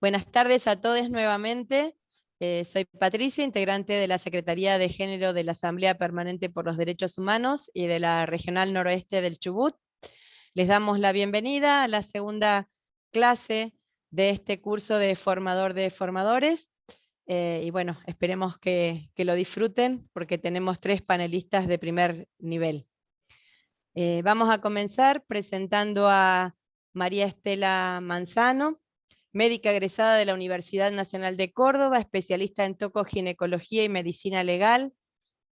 Buenas tardes a todos nuevamente. Soy Patricia, integrante de la Secretaría de Género de la Asamblea Permanente por los Derechos Humanos y de la Regional Noroeste del Chubut. Les damos la bienvenida a la segunda clase de este curso de formador de formadores. Y bueno, esperemos que lo disfruten porque tenemos 3 panelistas de primer nivel. Vamos a comenzar presentando a María Estela Manzano, médica egresada de la Universidad Nacional de Córdoba, especialista en tocoginecología y medicina legal.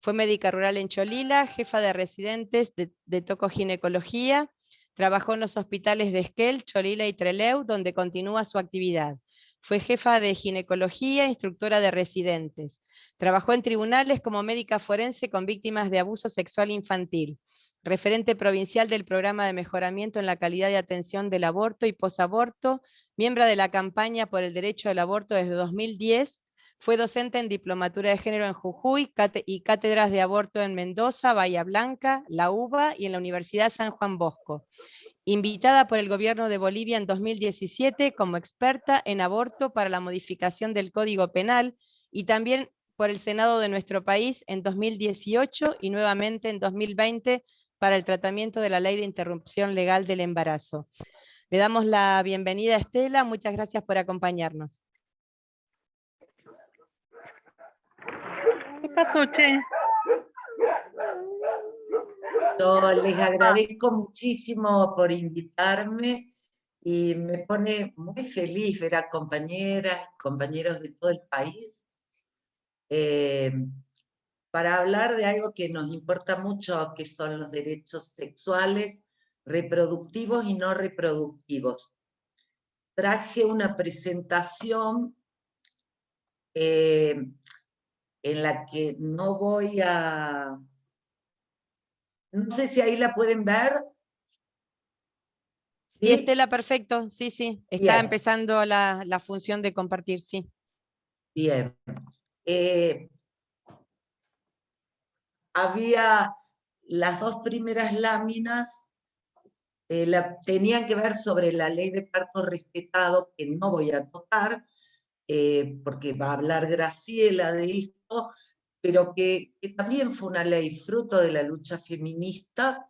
Fue médica rural en Cholila, jefa de residentes de tocoginecología. Trabajó en los hospitales de Esquel, Cholila y Trelew, donde continúa su actividad. Fue jefa de ginecología, instructora de residentes. Trabajó en tribunales como médica forense con víctimas de abuso sexual infantil. Referente provincial del Programa de Mejoramiento en la Calidad de Atención del Aborto y Posaborto, miembro de la campaña por el derecho al aborto desde 2010, fue docente en Diplomatura de Género en Jujuy y cátedras de aborto en Mendoza, Bahía Blanca, La UBA y en la Universidad San Juan Bosco. Invitada por el gobierno de Bolivia en 2017 como experta en aborto para la modificación del Código Penal y también por el Senado de nuestro país en 2018 y nuevamente en 2020 para el tratamiento de la Ley de Interrupción Legal del Embarazo. Le damos la bienvenida a Estela, muchas gracias por acompañarnos. ¿Qué pasó, che? Yo les agradezco muchísimo por invitarme y me pone muy feliz ver a compañeras y compañeros de todo el país para hablar de algo que nos importa mucho, que son los derechos sexuales, reproductivos y no reproductivos. Traje una presentación en la que no voy a... No sé si ahí la pueden ver. Sí, Estela, perfecto, sí, sí, está Bien. empezando la función de compartir, sí. Bien. Había las 2 primeras láminas, tenían que ver sobre la ley de parto respetado, que no voy a tocar, porque va a hablar Graciela de esto, pero que también fue una ley fruto de la lucha feminista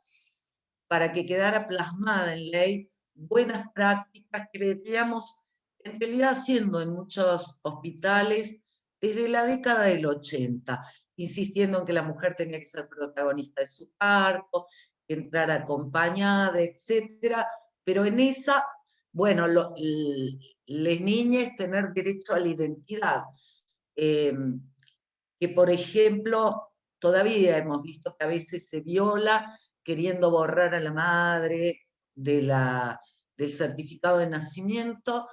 para que quedara plasmada en ley buenas prácticas que veníamos en realidad haciendo en muchos hospitales desde la década del 80, insistiendo en que la mujer tenía que ser protagonista de su parto, entrar acompañada, etcétera, pero en esa, bueno, las niñas tener derecho a la identidad, que por ejemplo, todavía hemos visto que a veces se viola queriendo borrar a la madre del certificado de nacimiento.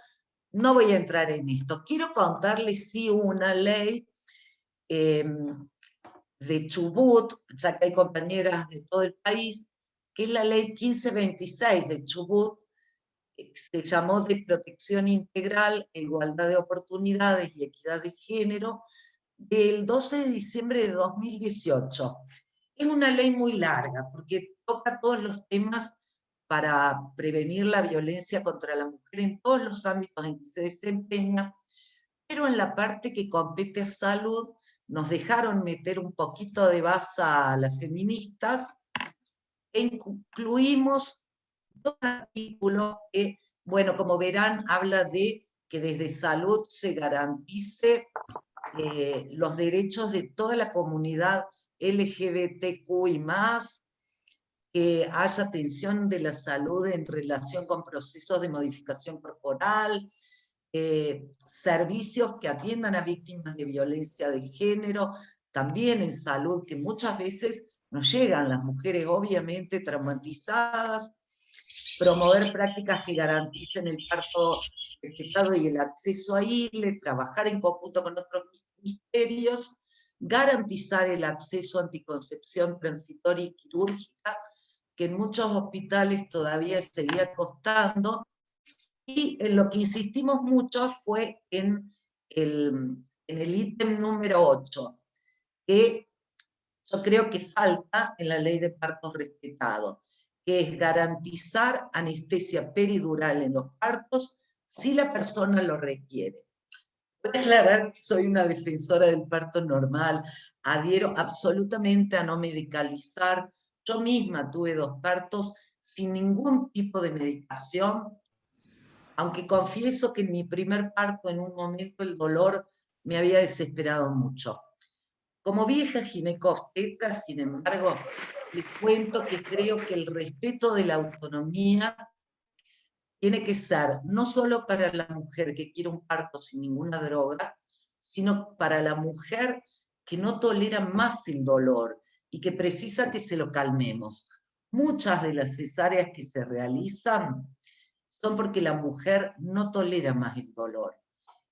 No voy a entrar en esto. Quiero contarles sí una ley de Chubut, ya que hay compañeras de todo el país, que es la ley 1526 de Chubut, que se llamó de protección integral, igualdad de oportunidades y equidad de género, del 12 de diciembre de 2018. Es una ley muy larga, porque toca todos los temas para prevenir la violencia contra la mujer en todos los ámbitos en que se desempeña, pero en la parte que compete a salud nos dejaron meter un poquito de baza a las feministas e incluimos 2 artículos que, bueno, como verán, habla de que desde salud se garantice los derechos de toda la comunidad LGBTQ y más, que haya atención de la salud en relación con procesos de modificación corporal, servicios que atiendan a víctimas de violencia de género, también en salud, que muchas veces nos llegan las mujeres obviamente traumatizadas, promover prácticas que garanticen el parto respetado y el acceso a ILE, trabajar en conjunto con otros ministerios, garantizar el acceso a anticoncepción transitoria y quirúrgica, que en muchos hospitales todavía seguía costando, y en lo que insistimos mucho fue en el ítem número 8, que yo creo que falta en la ley de partos respetados, que es garantizar anestesia peridural en los partos si la persona lo requiere. Voy a aclarar que soy una defensora del parto normal, adhiero absolutamente a no medicalizar. Yo misma tuve 2 partos sin ningún tipo de medicación, aunque confieso que en mi primer parto en un momento el dolor me había desesperado mucho. Como vieja ginecobstetra, sin embargo, les cuento que creo que el respeto de la autonomía tiene que ser no solo para la mujer que quiere un parto sin ninguna droga, sino para la mujer que no tolera más el dolor y que precisa que se lo calmemos. Muchas de las cesáreas que se realizan son porque la mujer no tolera más el dolor.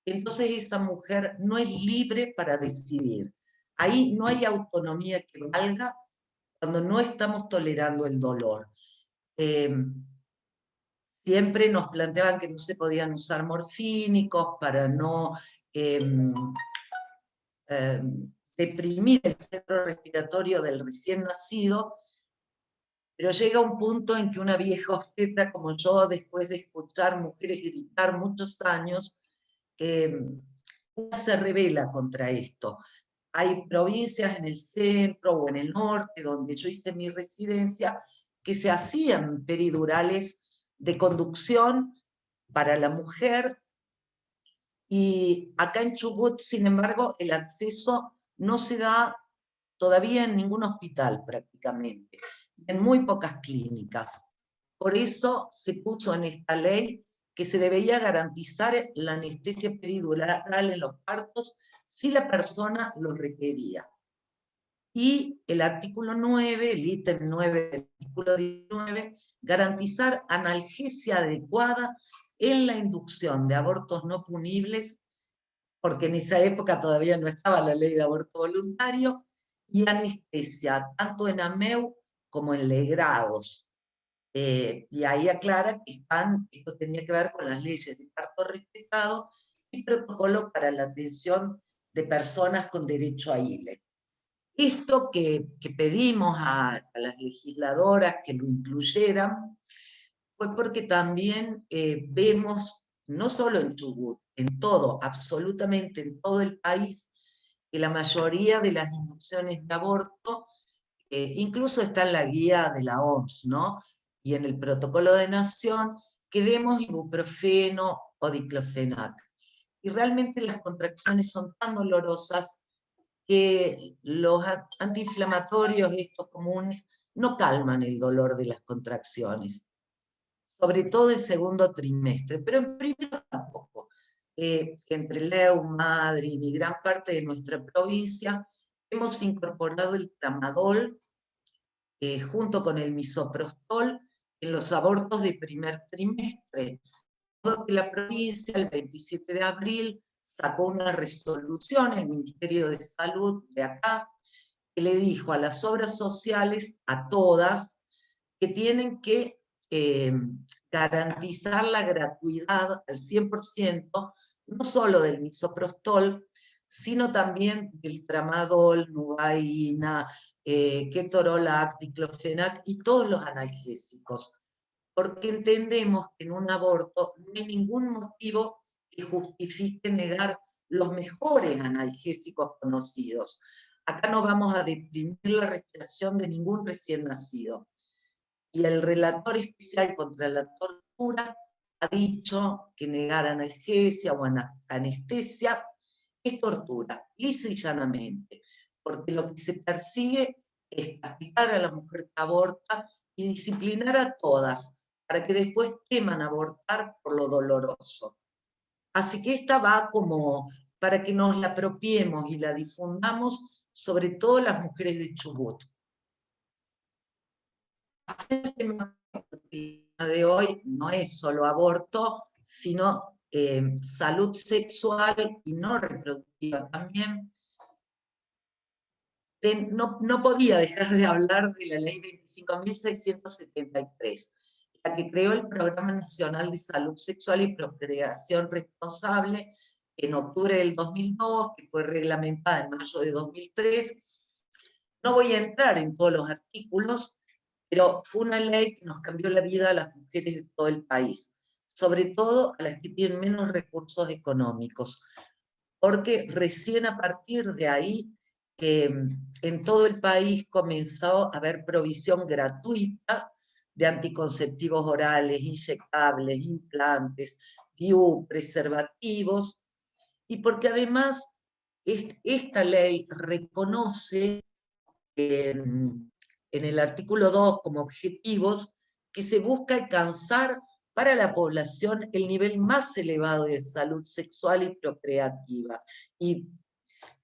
Entonces esa mujer no es libre para decidir. Ahí no hay autonomía que valga cuando no estamos tolerando el dolor. Siempre nos planteaban que no se podían usar morfínicos para no deprimir el centro respiratorio del recién nacido, pero llega un punto en que una vieja obstetra como yo, después de escuchar mujeres gritar muchos años, se revela contra esto. Hay provincias en el centro o en el norte, donde yo hice mi residencia, que se hacían peridurales de conducción para la mujer, y acá en Chubut, sin embargo, el acceso no se da todavía en ningún hospital prácticamente, en muy pocas clínicas. Por eso se puso en esta ley que se debía garantizar la anestesia peridural en los partos si la persona lo requería. Y el artículo 9, el ítem 9 del artículo 19, garantizar analgesia adecuada en la inducción de abortos no punibles, porque en esa época todavía no estaba la ley de aborto voluntario, y anestesia, tanto en AMEU como en legrados. Y ahí aclara que esto tenía que ver con las leyes de parto respetado y protocolo para la atención de personas con derecho a ILE. Esto que pedimos a las legisladoras que lo incluyeran fue porque también vemos, no solo en Chubut, en todo, absolutamente en todo el país, que la mayoría de las inducciones de aborto, incluso está en la guía de la OMS, ¿no? Y en el protocolo de nación, que demos ibuprofeno o diclofenac. Y realmente las contracciones son tan dolorosas que los antiinflamatorios, estos comunes, no calman el dolor de las contracciones, sobre todo en segundo trimestre, pero en primero tampoco. Entre Leu, Madrid y gran parte de nuestra provincia hemos incorporado el tramadol junto con el misoprostol en los abortos de primer trimestre. La provincia, el 27 de abril, sacó una resolución, el Ministerio de Salud de acá, que le dijo a las obras sociales, a todas, que tienen que garantizar la gratuidad al 100%, no solo del misoprostol, sino también del tramadol, nubaína, ketorolac, diclofenac y todos los analgésicos, porque entendemos que en un aborto no hay ningún motivo que justifique negar los mejores analgésicos conocidos. Acá no vamos a deprimir la respiración de ningún recién nacido. Y el relator especial contra la tortura ha dicho que negar analgesia o anestesia es tortura, lisa y llanamente, porque lo que se persigue es castigar a la mujer que aborta y disciplinar a todas, para que después teman abortar por lo doloroso. Así que esta va como para que nos la apropiemos y la difundamos, sobre todo las mujeres de Chubut. El tema de hoy no es solo aborto, sino salud sexual y no reproductiva también. No podía dejar de hablar de la ley 25.673, la que creó el Programa Nacional de Salud Sexual y Procreación Responsable en octubre del 2002, que fue reglamentada en mayo de 2003. No voy a entrar en todos los artículos, pero fue una ley que nos cambió la vida a las mujeres de todo el país. sobre todo a las que tienen menos recursos económicos, porque recién a partir de ahí en todo el país comenzó a haber provisión gratuita de anticonceptivos orales, inyectables, implantes, DIU, preservativos, y porque además esta ley reconoce en el artículo 2 como objetivos que se busca alcanzar para la población el nivel más elevado de salud sexual y procreativa, y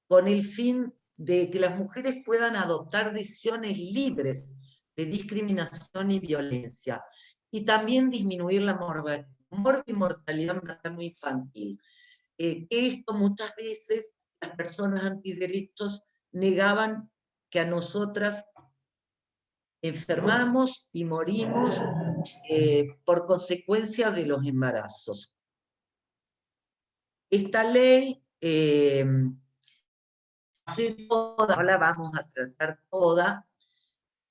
con el fin de que las mujeres puedan adoptar decisiones libres de discriminación y violencia, y también disminuir la morbimortalidad materno-infantil. Que esto muchas veces las personas antiderechos negaban que a nosotras enfermamos y morimos por consecuencia de los embarazos. Esta ley no la vamos a tratar toda,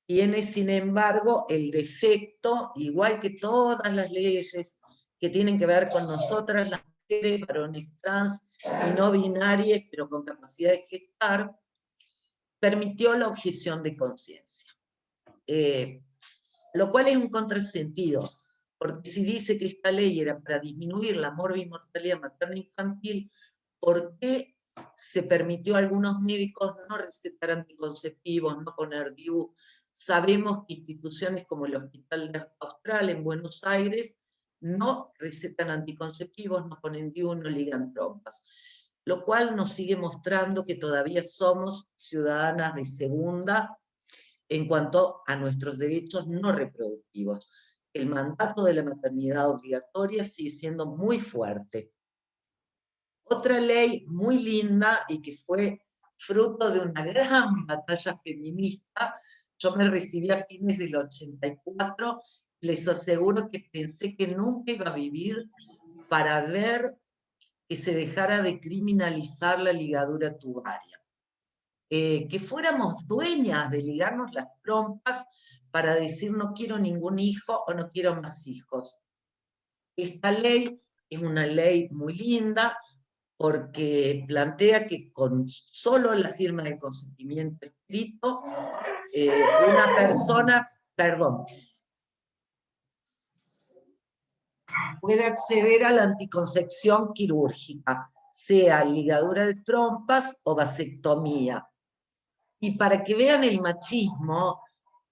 tiene sin embargo el defecto, igual que todas las leyes que tienen que ver con nosotras, las mujeres, varones trans y no binarias, pero con capacidad de gestar, permitió la objeción de conciencia. Lo cual es un contrasentido, porque si dice que esta ley era para disminuir la morbimortalidad materno-infantil, ¿por qué se permitió a algunos médicos no recetar anticonceptivos, no poner DIU? Sabemos que instituciones como el Hospital Austral en Buenos Aires no recetan anticonceptivos, no ponen DIU, no ligan trompas, lo cual nos sigue mostrando que todavía somos ciudadanas de segunda en cuanto a nuestros derechos no reproductivos. El mandato de la maternidad obligatoria sigue siendo muy fuerte. Otra ley muy linda y que fue fruto de una gran batalla feminista, yo me recibí a fines del 84, les aseguro que pensé que nunca iba a vivir para ver que se dejara de criminalizar la ligadura tubaria. Que fuéramos dueñas de ligarnos las trompas para decir no quiero ningún hijo o no quiero más hijos. Esta ley es una ley muy linda porque plantea que con solo la firma de consentimiento escrito, una persona, puede acceder a la anticoncepción quirúrgica, sea ligadura de trompas o vasectomía. Y para que vean el machismo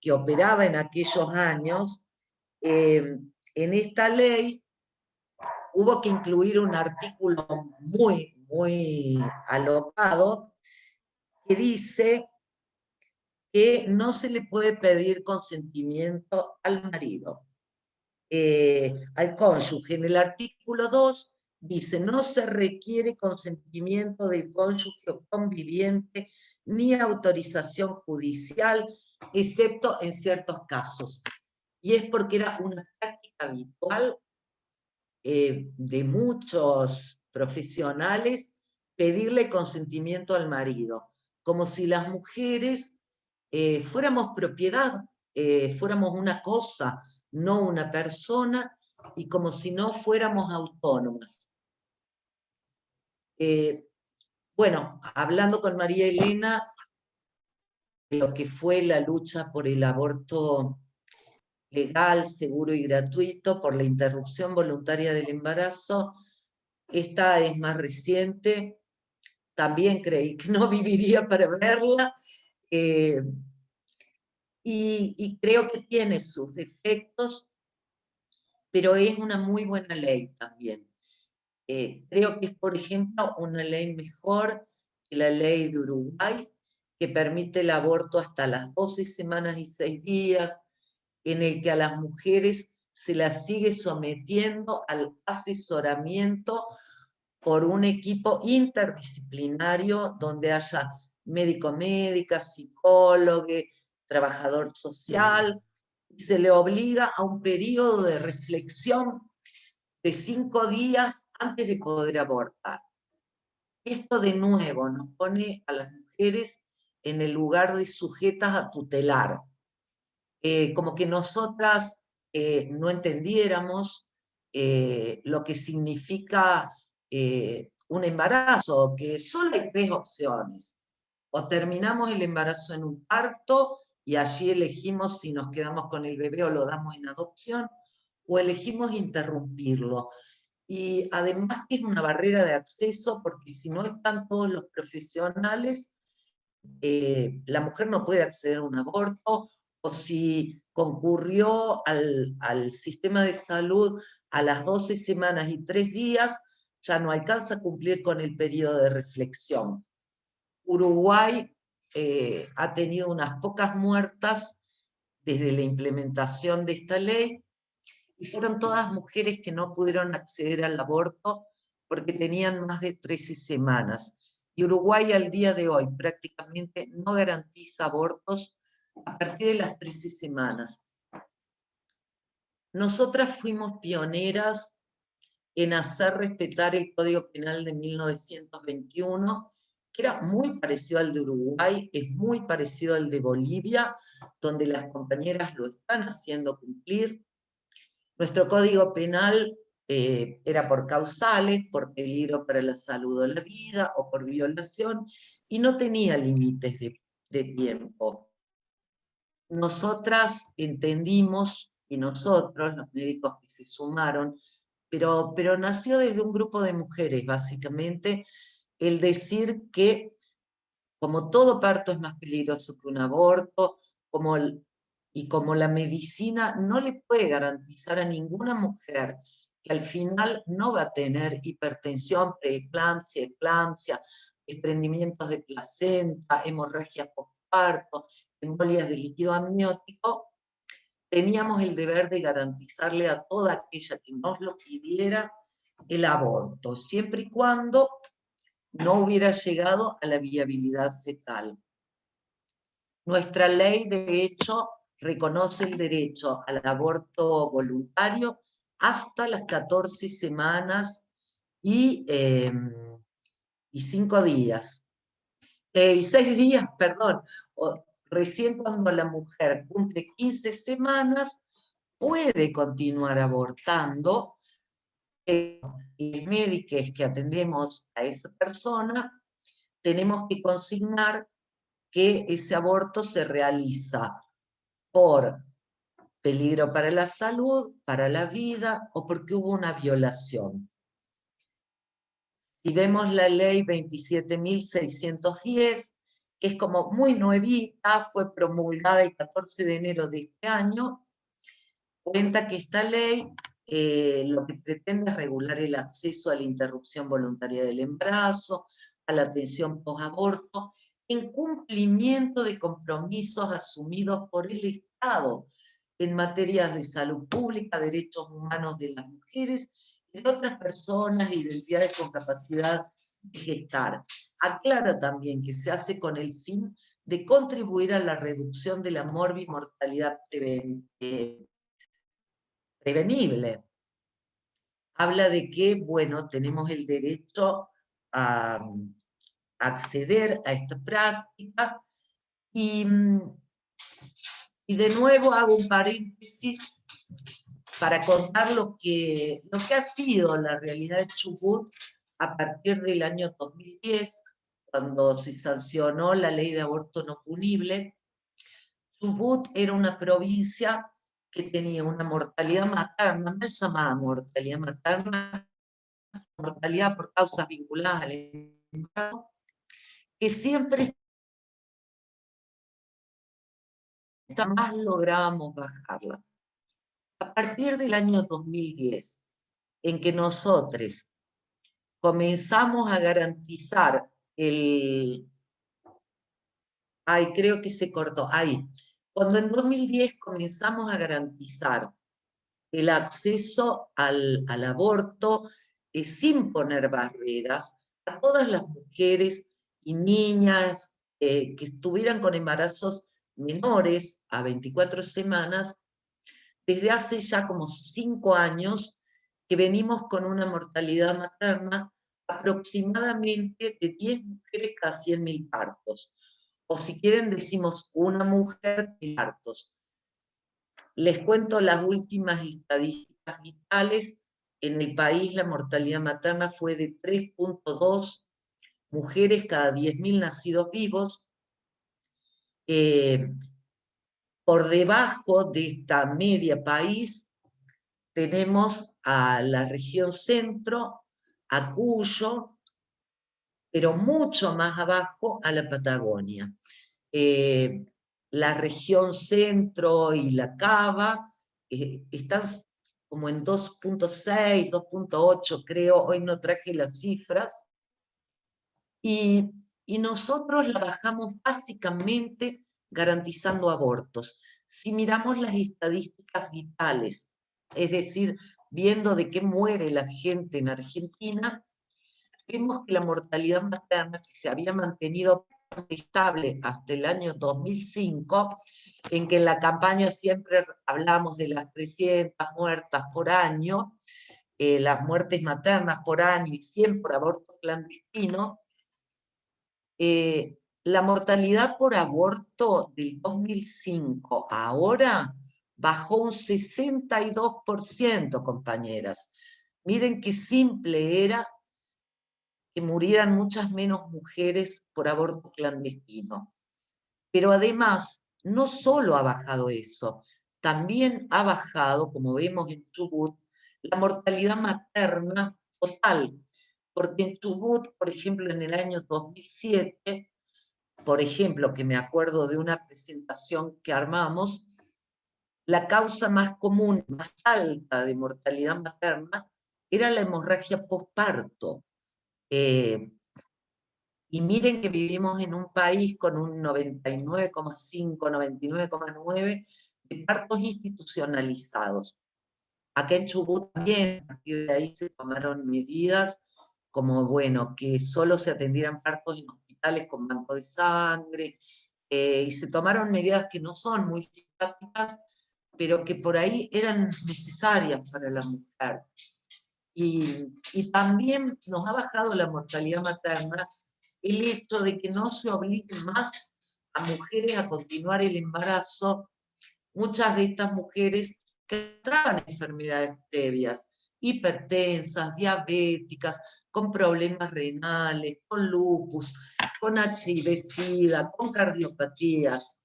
que operaba en aquellos años, en esta ley hubo que incluir un artículo muy alocado que dice que no se le puede pedir consentimiento al marido, al cónyuge. En el artículo 2 dice, no se requiere consentimiento del cónyuge o conviviente ni autorización judicial, excepto en ciertos casos. Y es porque era una práctica habitual de muchos profesionales pedirle consentimiento al marido, como si las mujeres fuéramos propiedad, fuéramos una cosa, no una persona, y como si no fuéramos autónomas. Bueno, hablando con María Elena, de lo que fue la lucha por el aborto legal, seguro y gratuito, por la interrupción voluntaria del embarazo, esta es más reciente, también creí que no viviría para verla, y creo que tiene sus defectos, pero es una muy buena ley también. Creo que es, por ejemplo, una ley mejor que la ley de Uruguay, que permite el aborto hasta las 12 semanas y 6 días, en el que a las mujeres se las sigue sometiendo al asesoramiento por un equipo interdisciplinario donde haya médico-médica, psicólogo, trabajador social, y se le obliga a un periodo de reflexión de 5 días antes de poder abortar. Esto de nuevo nos pone a las mujeres en el lugar de sujetas a tutelar, como que nosotras no entendiéramos lo que significa un embarazo, que solo hay 3 opciones. O terminamos el embarazo en un parto, y allí elegimos si nos quedamos con el bebé o lo damos en adopción, o elegimos interrumpirlo. Y además es una barrera de acceso, porque si no están todos los profesionales, la mujer no puede acceder a un aborto, o si concurrió al sistema de salud a las 12 semanas y 3 días, ya no alcanza a cumplir con el periodo de reflexión. Uruguay ha tenido unas pocas muertas desde la implementación de esta ley, y fueron todas mujeres que no pudieron acceder al aborto porque tenían más de 13 semanas. Y Uruguay al día de hoy prácticamente no garantiza abortos a partir de las 13 semanas. Nosotras fuimos pioneras en hacer respetar el Código Penal de 1921, que era muy parecido al de Uruguay, es muy parecido al de Bolivia, donde las compañeras lo están haciendo cumplir. Nuestro Código Penal era por causales, por peligro para la salud o la vida, o por violación, y no tenía límites de tiempo. Nosotras entendimos, y nosotros, los médicos que se sumaron, pero nació desde un grupo de mujeres, básicamente, el decir que como todo parto es más peligroso que un aborto, y como la medicina no le puede garantizar a ninguna mujer que al final no va a tener hipertensión, preeclampsia, eclampsia, desprendimientos de placenta, hemorragia postparto, embolias de líquido amniótico, teníamos el deber de garantizarle a toda aquella que nos lo pidiera el aborto, siempre y cuando no hubiera llegado a la viabilidad fetal. Nuestra ley, de hecho, reconoce el derecho al aborto voluntario hasta las 14 semanas y 5 días. Y 6 días, perdón. Recién cuando la mujer cumple 15 semanas, puede continuar abortando. Los médicos que atendemos a esa persona, tenemos que consignar que ese aborto se realiza por peligro para la salud, para la vida, o porque hubo una violación. Si vemos la ley 27.610, que es como muy nuevita, fue promulgada el 14 de enero de este año, cuenta que esta ley lo que pretende es regular el acceso a la interrupción voluntaria del embarazo, a la atención posaborto, en cumplimiento de compromisos asumidos por el Estado en materias de salud pública, derechos humanos de las mujeres y de otras personas e identidades con capacidad de gestar. Aclara también que se hace con el fin de contribuir a la reducción de la morbimortalidad prevenible. Habla de que, bueno, tenemos el derecho a acceder a esta práctica, y de nuevo hago un paréntesis para contar lo que ha sido la realidad de Chubut a partir del año 2010, cuando se sancionó la ley de aborto no punible. Chubut era una provincia que tenía una mortalidad materna, mal llamada mortalidad materna, mortalidad por causas vinculadas al embarazo, que siempre jamás lográbamos bajarla. A partir del año 2010, en que nosotros comenzamos a garantizar creo que se cortó, ahí. Cuando en 2010 comenzamos a garantizar el acceso al aborto sin poner barreras a todas las mujeres y niñas que estuvieran con embarazos menores a 24 semanas, desde hace ya como 5 años que venimos con una mortalidad materna aproximadamente de 10 mujeres cada 100.000 partos. O si quieren decimos una mujer de partos. Les cuento las últimas estadísticas vitales en el país la mortalidad materna fue de 3,2 mujeres cada 10.000 nacidos vivos. Por debajo de esta media país tenemos a la región centro, a Cuyo, pero mucho más abajo a la Patagonia. La región centro y la Cava están como en 2,6, 2,8 creo, hoy no traje las cifras, y nosotros la bajamos básicamente garantizando abortos. Si miramos las estadísticas vitales, es decir, viendo de qué muere la gente en Argentina, vemos que la mortalidad materna, que se había mantenido estable hasta el año 2005, en que en la campaña siempre hablamos de las 300 muertas por año, las muertes maternas por año y 100 por aborto clandestino, la mortalidad por aborto del 2005 ahora bajó un 62%, compañeras. Miren qué simple era que murieran muchas menos mujeres por aborto clandestino. Pero además, no solo ha bajado eso, también ha bajado, como vemos en Chubut, la mortalidad materna total, porque en Chubut, por ejemplo, en el año 2007, por ejemplo, que me acuerdo de una presentación que armamos, la causa más común, más alta de mortalidad materna, era la hemorragia postparto. Y miren que vivimos en un país con un 99,5, 99,9 de partos institucionalizados. Acá en Chubut también, a partir de ahí se tomaron medidas como, bueno, que solo se atendieran partos en hospitales con banco de sangre, y se tomaron medidas que no son muy simpáticas, pero que por ahí eran necesarias para la mujer. Y también nos ha bajado la mortalidad materna el hecho de que no se obligue más a mujeres a continuar el embarazo. Muchas de estas mujeres que traen enfermedades previas, hipertensas, diabéticas, con problemas renales, con lupus, con HIV-Sida, con cardiopatías.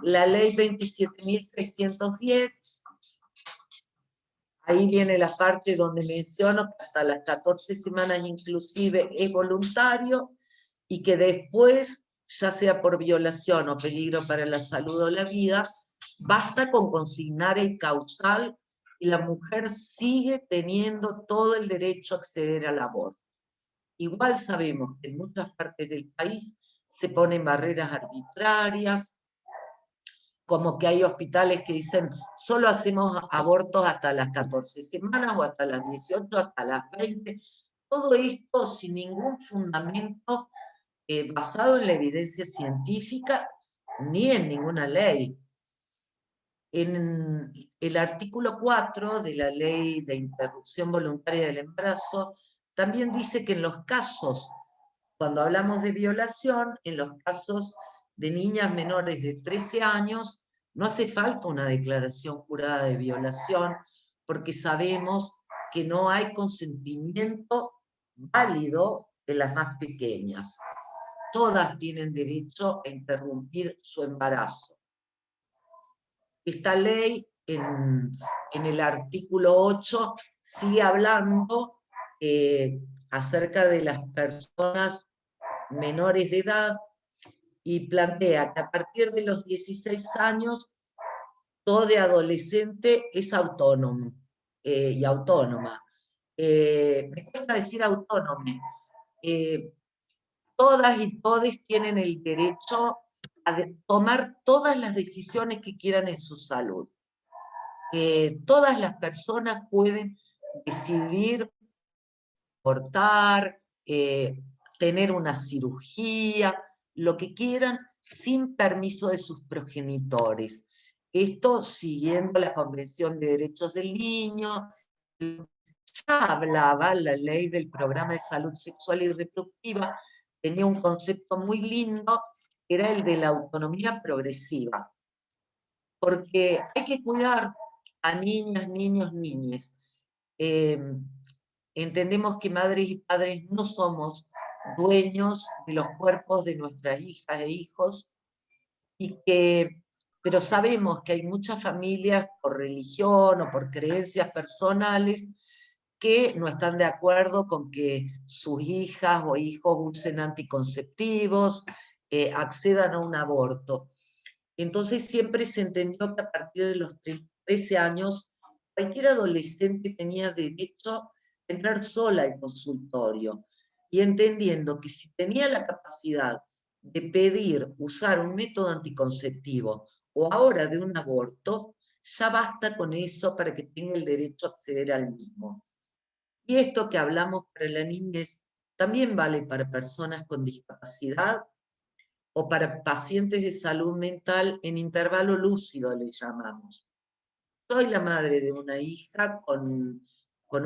La ley 27.610, ahí viene la parte donde menciono que hasta las 14 semanas inclusive es voluntario y que después, ya sea por violación o peligro para la salud o la vida, basta con consignar el causal y la mujer sigue teniendo todo el derecho a acceder al aborto. Igual sabemos que en muchas partes del país se ponen barreras arbitrarias, como que hay hospitales que dicen, solo hacemos abortos hasta las 14 semanas, o hasta las 18, hasta las 20. Todo esto sin ningún fundamento basado en la evidencia científica, ni en ninguna ley. En el artículo 4 de la Ley de Interrupción Voluntaria del Embarazo, también dice que en los casos, cuando hablamos de violación, en los casos de niñas menores de 13 años, no hace falta una declaración jurada de violación, porque sabemos que no hay consentimiento válido de las más pequeñas. Todas tienen derecho a interrumpir su embarazo. Esta ley, en el artículo 8, sigue hablando acerca de las personas menores de edad y plantea que a partir de los 16 años, todo adolescente es autónomo y autónoma. Me cuesta decir autónomo. Todas y todes tienen el derecho a tomar todas las decisiones que quieran en su salud. Todas las personas pueden decidir abortar, tener una cirugía, lo que quieran, sin permiso de sus progenitores. Esto siguiendo la Convención de Derechos del Niño. Ya hablaba la ley del Programa de Salud Sexual y Reproductiva, tenía un concepto muy lindo, era el de la autonomía progresiva. Porque hay que cuidar a niñas, niños, niñes. Entendemos que madres y padres no somos dueños de los cuerpos de nuestras hijas e hijos, pero sabemos que hay muchas familias por religión o por creencias personales que no están de acuerdo con que sus hijas o hijos usen anticonceptivos, accedan a un aborto. Entonces siempre se entendió que a partir de los 13 años, cualquier adolescente tenía derecho a entrar sola al consultorio, y entendiendo que si tenía la capacidad de pedir usar un método anticonceptivo o ahora de un aborto, ya basta con eso para que tenga el derecho a acceder al mismo. Y esto que hablamos para la niñez también vale para personas con discapacidad o para pacientes de salud mental en intervalo lúcido, le llamamos. Soy la madre de una hija con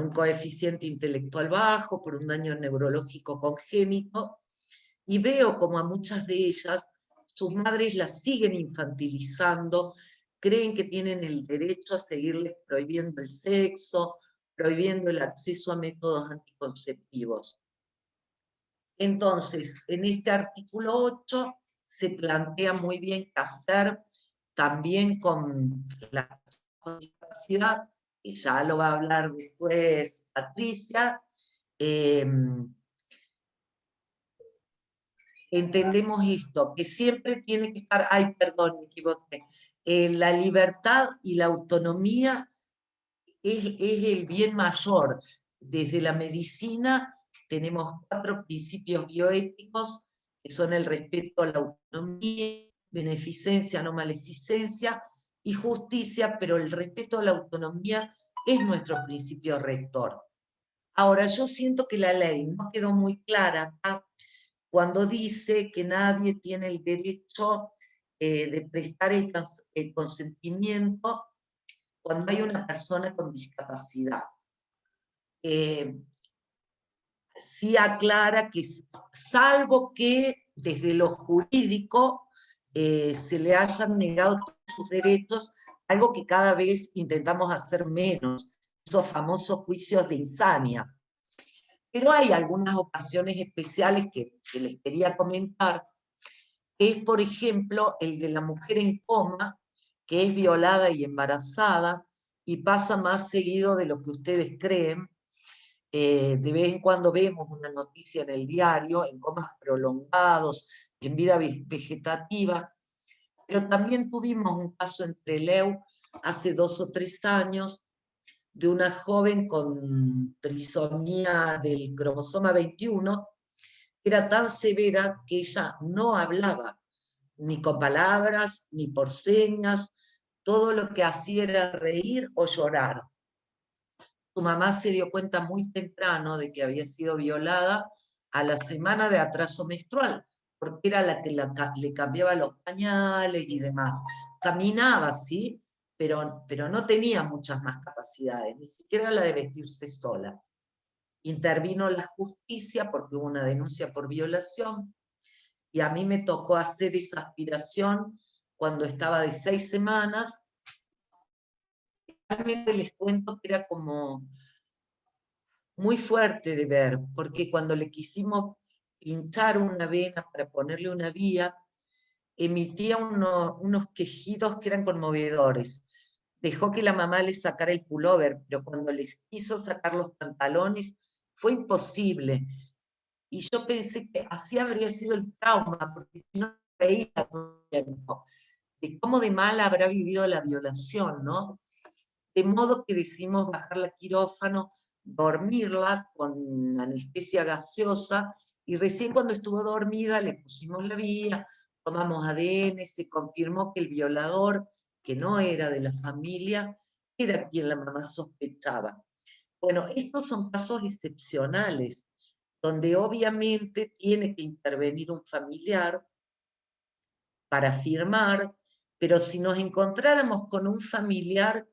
un coeficiente intelectual bajo, por un daño neurológico congénito, y veo como a muchas de ellas, sus madres las siguen infantilizando, creen que tienen el derecho a seguirles prohibiendo el sexo, prohibiendo el acceso a métodos anticonceptivos. Entonces, en este artículo 8 se plantea muy bien qué hacer también con la discapacidad, y ya lo va a hablar después Patricia. Entendemos esto, que siempre tiene que estar, ay, perdón, me equivoqué, la libertad y la autonomía es el bien mayor. Desde la medicina tenemos 4 principios bioéticos, que son el respeto a la autonomía, beneficencia, no maleficencia, y justicia, pero el respeto a la autonomía es nuestro principio rector. Ahora, yo siento que la ley no quedó muy clara cuando dice que nadie tiene el derecho de prestar el consentimiento cuando hay una persona con discapacidad. Sí aclara que, salvo que desde lo jurídico se le hayan negado sus derechos, algo que cada vez intentamos hacer menos, esos famosos juicios de insania. Pero hay algunas ocasiones especiales que les quería comentar, que es, por ejemplo, el de la mujer en coma, que es violada y embarazada, y pasa más seguido de lo que ustedes creen. De vez en cuando vemos una noticia en el diario, en comas prolongados, en vida vegetativa, pero también tuvimos un caso en Trelew hace 2 o 3 años, de una joven con trisomía del cromosoma 21, que era tan severa que ella no hablaba, ni con palabras, ni por señas, todo lo que hacía era reír o llorar. Su mamá se dio cuenta muy temprano de que había sido violada a la semana de atraso menstrual, porque era la que le cambiaba los pañales y demás. Caminaba, sí, pero no tenía muchas más capacidades, ni siquiera la de vestirse sola. Intervino la justicia porque hubo una denuncia por violación, y a mí me tocó hacer esa aspiración cuando estaba de 6 semanas. Realmente les cuento que era como muy fuerte de ver, porque cuando le quisimos pinchar una vena para ponerle una vía, emitía unos quejidos que eran conmovedores. Dejó que la mamá le sacara el pullover, pero cuando les quiso sacar los pantalones, fue imposible. Y yo pensé que así habría sido el trauma, porque si no veía todo el tiempo, de cómo de mal habrá vivido la violación, ¿no? De modo que decidimos bajarla al quirófano, dormirla con anestesia gaseosa, y recién cuando estuvo dormida le pusimos la vía, tomamos ADN, se confirmó que el violador, que no era de la familia, era quien la mamá sospechaba. Bueno, estos son casos excepcionales, donde obviamente tiene que intervenir un familiar para firmar, pero si nos encontráramos con un familiar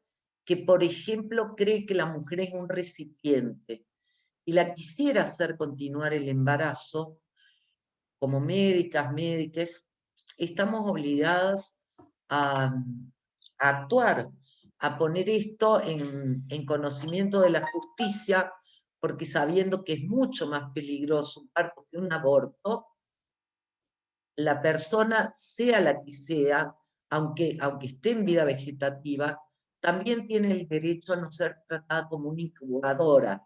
que, por ejemplo, cree que la mujer es un recipiente y la quisiera hacer continuar el embarazo, como médicas, estamos obligadas a actuar, a poner esto en conocimiento de la justicia, porque sabiendo que es mucho más peligroso un parto que un aborto, la persona, sea la que sea, aunque esté en vida vegetativa, también tiene el derecho a no ser tratada como una incubadora.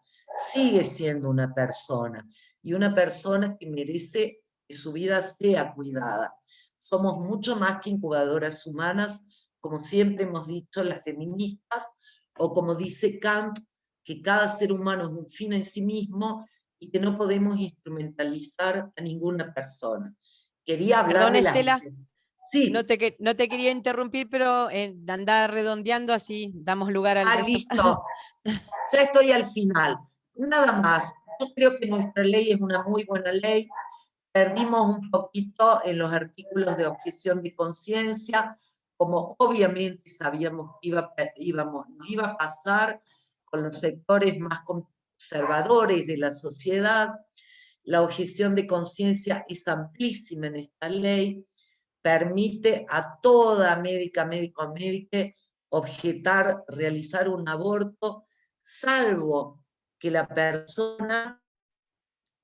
Sigue siendo una persona, y una persona que merece que su vida sea cuidada. Somos mucho más que incubadoras humanas, como siempre hemos dicho las feministas, o como dice Kant, que cada ser humano es un fin en sí mismo y que no podemos instrumentalizar a ninguna persona. Quería hablar Perdón, de las... Estela, Sí, no te quería interrumpir, pero andar redondeando así damos lugar al resto. listo. Ya estoy al final. Nada más. Yo creo que nuestra ley es una muy buena ley. Perdimos un poquito en los artículos de objeción de conciencia, como obviamente sabíamos que nos iba a pasar con los sectores más conservadores de la sociedad. La objeción de conciencia es amplísima en esta ley, permite a toda médica, médico, médica objetar, realizar un aborto, salvo que la persona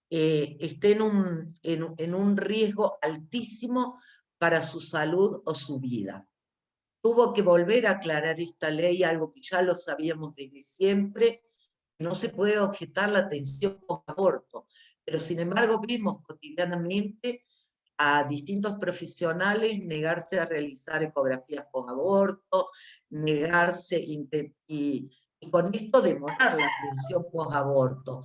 esté en un riesgo altísimo para su salud o su vida. Tuvo que volver a aclarar esta ley, algo que ya lo sabíamos desde siempre. No se puede objetar la atención post-aborto, pero sin embargo vimos cotidianamente a distintos profesionales negarse a realizar ecografías post-aborto, negarse y con esto demorar la atención post-aborto.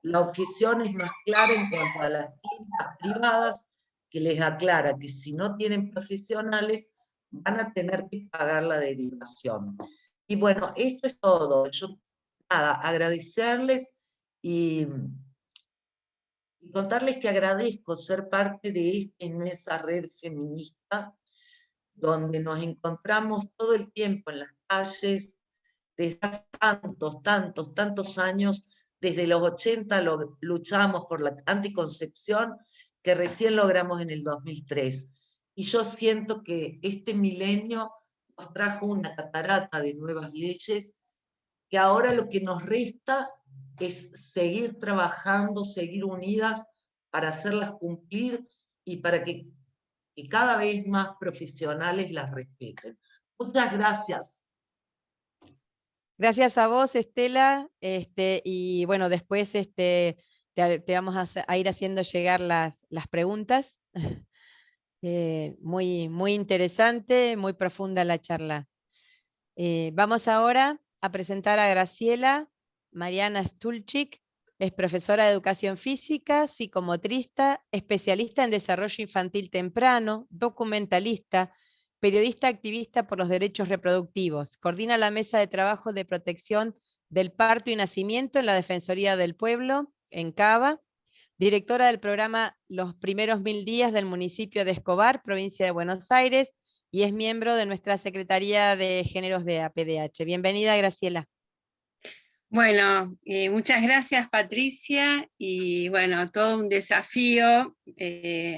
La objeción es más clara en cuanto a las clínicas privadas, que les aclara que si no tienen profesionales van a tener que pagar la derivación. Y bueno, esto es todo. Yo, nada, agradecerles y contarles que agradezco ser parte de esta inmensa red feminista, donde nos encontramos todo el tiempo en las calles, desde hace tantos años, desde los 80 luchamos por la anticoncepción, que recién logramos en el 2003. Y yo siento que este milenio nos trajo una catarata de nuevas leyes, que ahora lo que nos resta es seguir trabajando, seguir unidas para hacerlas cumplir y para que cada vez más profesionales las respeten. Muchas gracias. Gracias a vos, Estela, y bueno, después te vamos a ir haciendo llegar las preguntas. Muy interesante, muy profunda la charla. Vamos ahora a presentar a Graciela Mariana Stulchik. Es profesora de educación física, psicomotrista, especialista en desarrollo infantil temprano, documentalista, periodista activista por los derechos reproductivos. Coordina la mesa de trabajo de protección del parto y nacimiento en la Defensoría del Pueblo, en Cava. Directora del programa Los Primeros 1000 Días del municipio de Escobar, provincia de Buenos Aires, y es miembro de nuestra Secretaría de Géneros de APDH. Bienvenida, Graciela. Bueno, muchas gracias, Patricia, y bueno, todo un desafío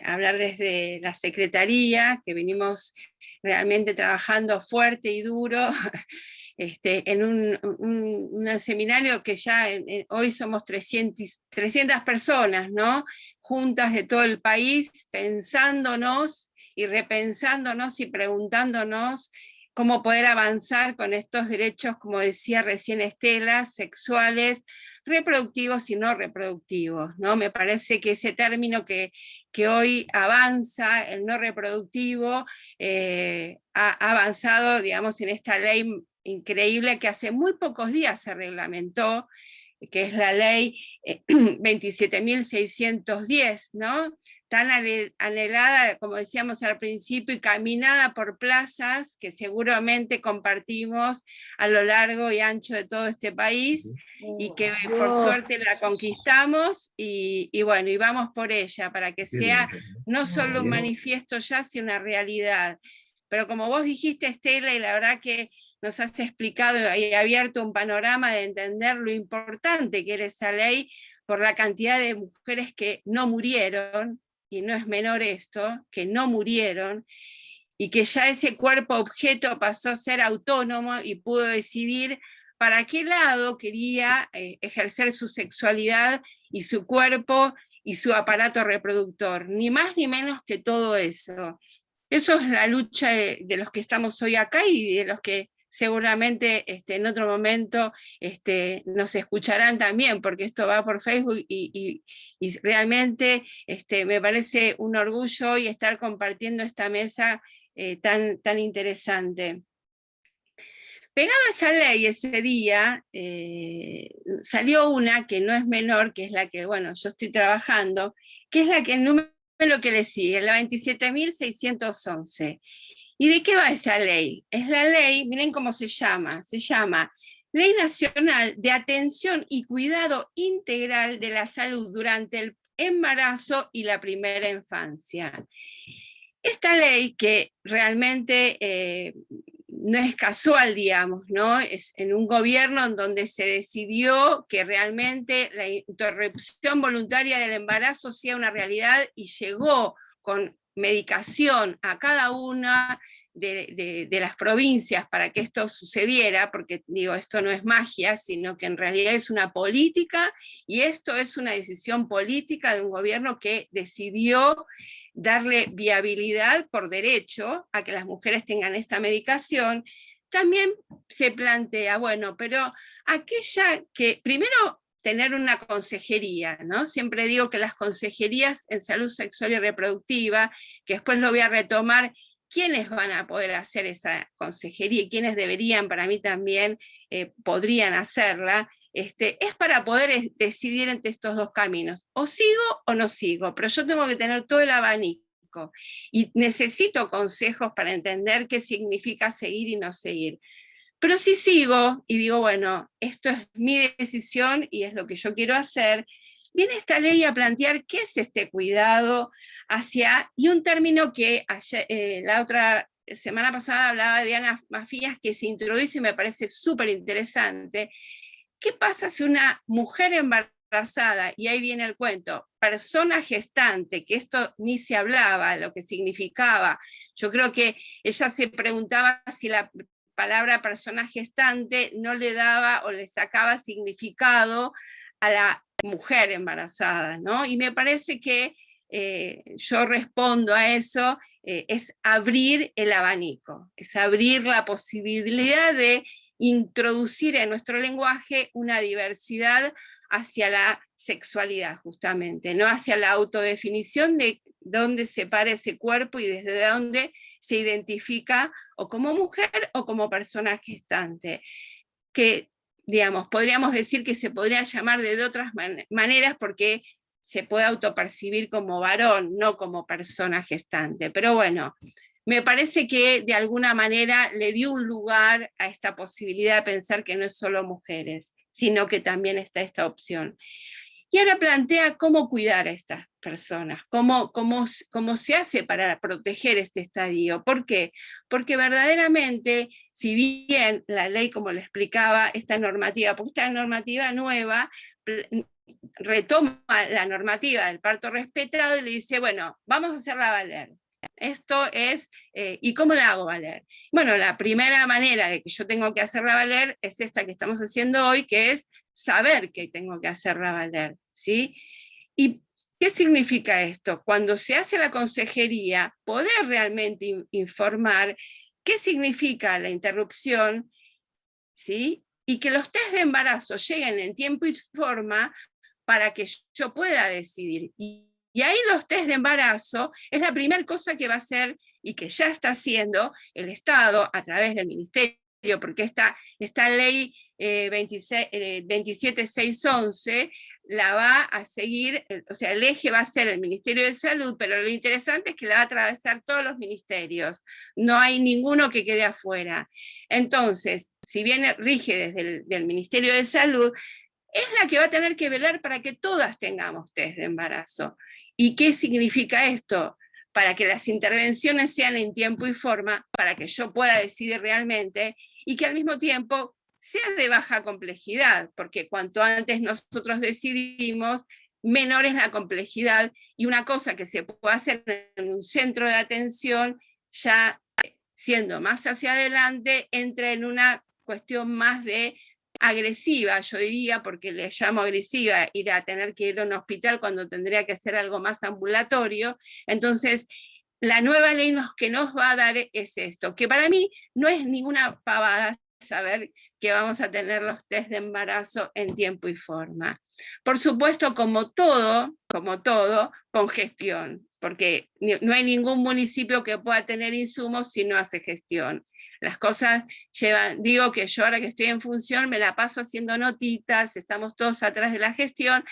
hablar desde la Secretaría, que venimos realmente trabajando fuerte y duro en un seminario que ya hoy somos 300 personas, ¿no? Juntas de todo el país, pensándonos y repensándonos y preguntándonos cómo poder avanzar con estos derechos, como decía recién Estela, sexuales, reproductivos y no reproductivos, ¿no? Me parece que ese término que hoy avanza, el no reproductivo, ha avanzado, digamos, en esta ley increíble que hace muy pocos días se reglamentó, que es la ley 27.610, ¿no? Tan anhelada, como decíamos al principio, y caminada por plazas que seguramente compartimos a lo largo y ancho de todo este país, y que por suerte la conquistamos, y bueno, y vamos por ella, para que sea no solo un manifiesto ya, sino una realidad. Pero como vos dijiste, Estela, y la verdad que nos has explicado y abierto un panorama de entender lo importante que era esa ley por la cantidad de mujeres que no murieron, y no es menor esto, que no murieron, y que ya ese cuerpo objeto pasó a ser autónomo y pudo decidir para qué lado quería ejercer su sexualidad y su cuerpo y su aparato reproductor, ni más ni menos que todo eso. Eso es la lucha de los que estamos hoy acá y de los que seguramente en otro momento nos escucharán también, porque esto va por Facebook y realmente me parece un orgullo hoy estar compartiendo esta mesa tan interesante. Pegado a esa ley ese día, salió una que no es menor, que es la que, bueno, yo estoy trabajando, que es la que el número que le sigue, la 27.611. ¿Y de qué va esa ley? Es la ley, miren cómo se llama Ley Nacional de Atención y Cuidado Integral de la Salud durante el embarazo y la primera infancia. Esta ley, que realmente no es casual, digamos, ¿no? Es en un gobierno en donde se decidió que realmente la interrupción voluntaria del embarazo sea una realidad y llegó con medicación a cada una de las provincias para que esto sucediera, porque digo, esto no es magia, sino que en realidad es una política, y esto es una decisión política de un gobierno que decidió darle viabilidad por derecho a que las mujeres tengan esta medicación. También se plantea, bueno, pero aquella que, primero, tener una consejería, ¿no? Siempre digo que las consejerías en salud sexual y reproductiva, que después lo voy a retomar, ¿quiénes van a poder hacer esa consejería y quiénes deberían, para mí también, podrían hacerla? Es para poder decidir entre estos dos caminos, o sigo o no sigo, pero yo tengo que tener todo el abanico y necesito consejos para entender qué significa seguir y no seguir. Pero si sigo y digo, bueno, esto es mi decisión y es lo que yo quiero hacer, viene esta ley a plantear qué es este cuidado hacia, y un término que la otra semana pasada hablaba de Diana Mafías, que se introduce y me parece súper interesante. ¿Qué pasa si una mujer embarazada, y ahí viene el cuento, persona gestante, que esto ni se hablaba, lo que significaba? Yo creo que ella se preguntaba si la palabra persona gestante no le daba o le sacaba significado a la mujer embarazada, ¿no? Y me parece que yo respondo a eso, es abrir el abanico, es abrir la posibilidad de introducir en nuestro lenguaje una diversidad hacia la sexualidad, justamente, no hacia la autodefinición de dónde se para ese cuerpo y desde dónde se identifica o como mujer o como persona gestante, que, digamos, podríamos decir que se podría llamar de otras maneras porque se puede autopercibir como varón, no como persona gestante. Pero bueno, me parece que de alguna manera le dio un lugar a esta posibilidad de pensar que no es solo mujeres, sino que también está esta opción. Y ahora plantea cómo cuidar a estas personas, cómo se hace para proteger este estadio. ¿Por qué? Porque verdaderamente, si bien la ley, como le explicaba, esta normativa, porque esta normativa nueva retoma la normativa del parto respetado y le dice, bueno, vamos a hacerla valer. Esto es, ¿y cómo la hago valer? Bueno, la primera manera de que yo tengo que hacerla valer es esta que estamos haciendo hoy, que es saber que tengo que hacerla valer, ¿sí? ¿Y qué significa esto? Cuando se hace la consejería, poder realmente informar qué significa la interrupción, ¿sí? Y que los test de embarazo lleguen en tiempo y forma para que yo pueda decidir. Y ahí los test de embarazo es la primera cosa que va a hacer y que ya está haciendo el Estado a través del Ministerio, porque esta ley 27.611 la va a seguir, o sea, el eje va a ser el Ministerio de Salud, pero lo interesante es que la va a atravesar todos los ministerios, no hay ninguno que quede afuera. Entonces, si bien rige desde el Ministerio de Salud, es la que va a tener que velar para que todas tengamos test de embarazo. ¿Y qué significa esto? Para que las intervenciones sean en tiempo y forma, para que yo pueda decidir realmente, y que al mismo tiempo sea de baja complejidad, porque cuanto antes nosotros decidimos, menor es la complejidad, y una cosa que se puede hacer en un centro de atención ya siendo más hacia adelante, entra en una cuestión más de agresiva, yo diría, porque le llamo agresiva, ir a tener que ir a un hospital cuando tendría que ser algo más ambulatorio. Entonces, la nueva ley que nos va a dar es esto, que para mí no es ninguna pavada saber que vamos a tener los test de embarazo en tiempo y forma. Por supuesto, como todo, con gestión, porque no hay ningún municipio que pueda tener insumos si no hace gestión. Las cosas llevan, digo que yo ahora que estoy en función me la paso haciendo notitas, estamos todos atrás de la gestión,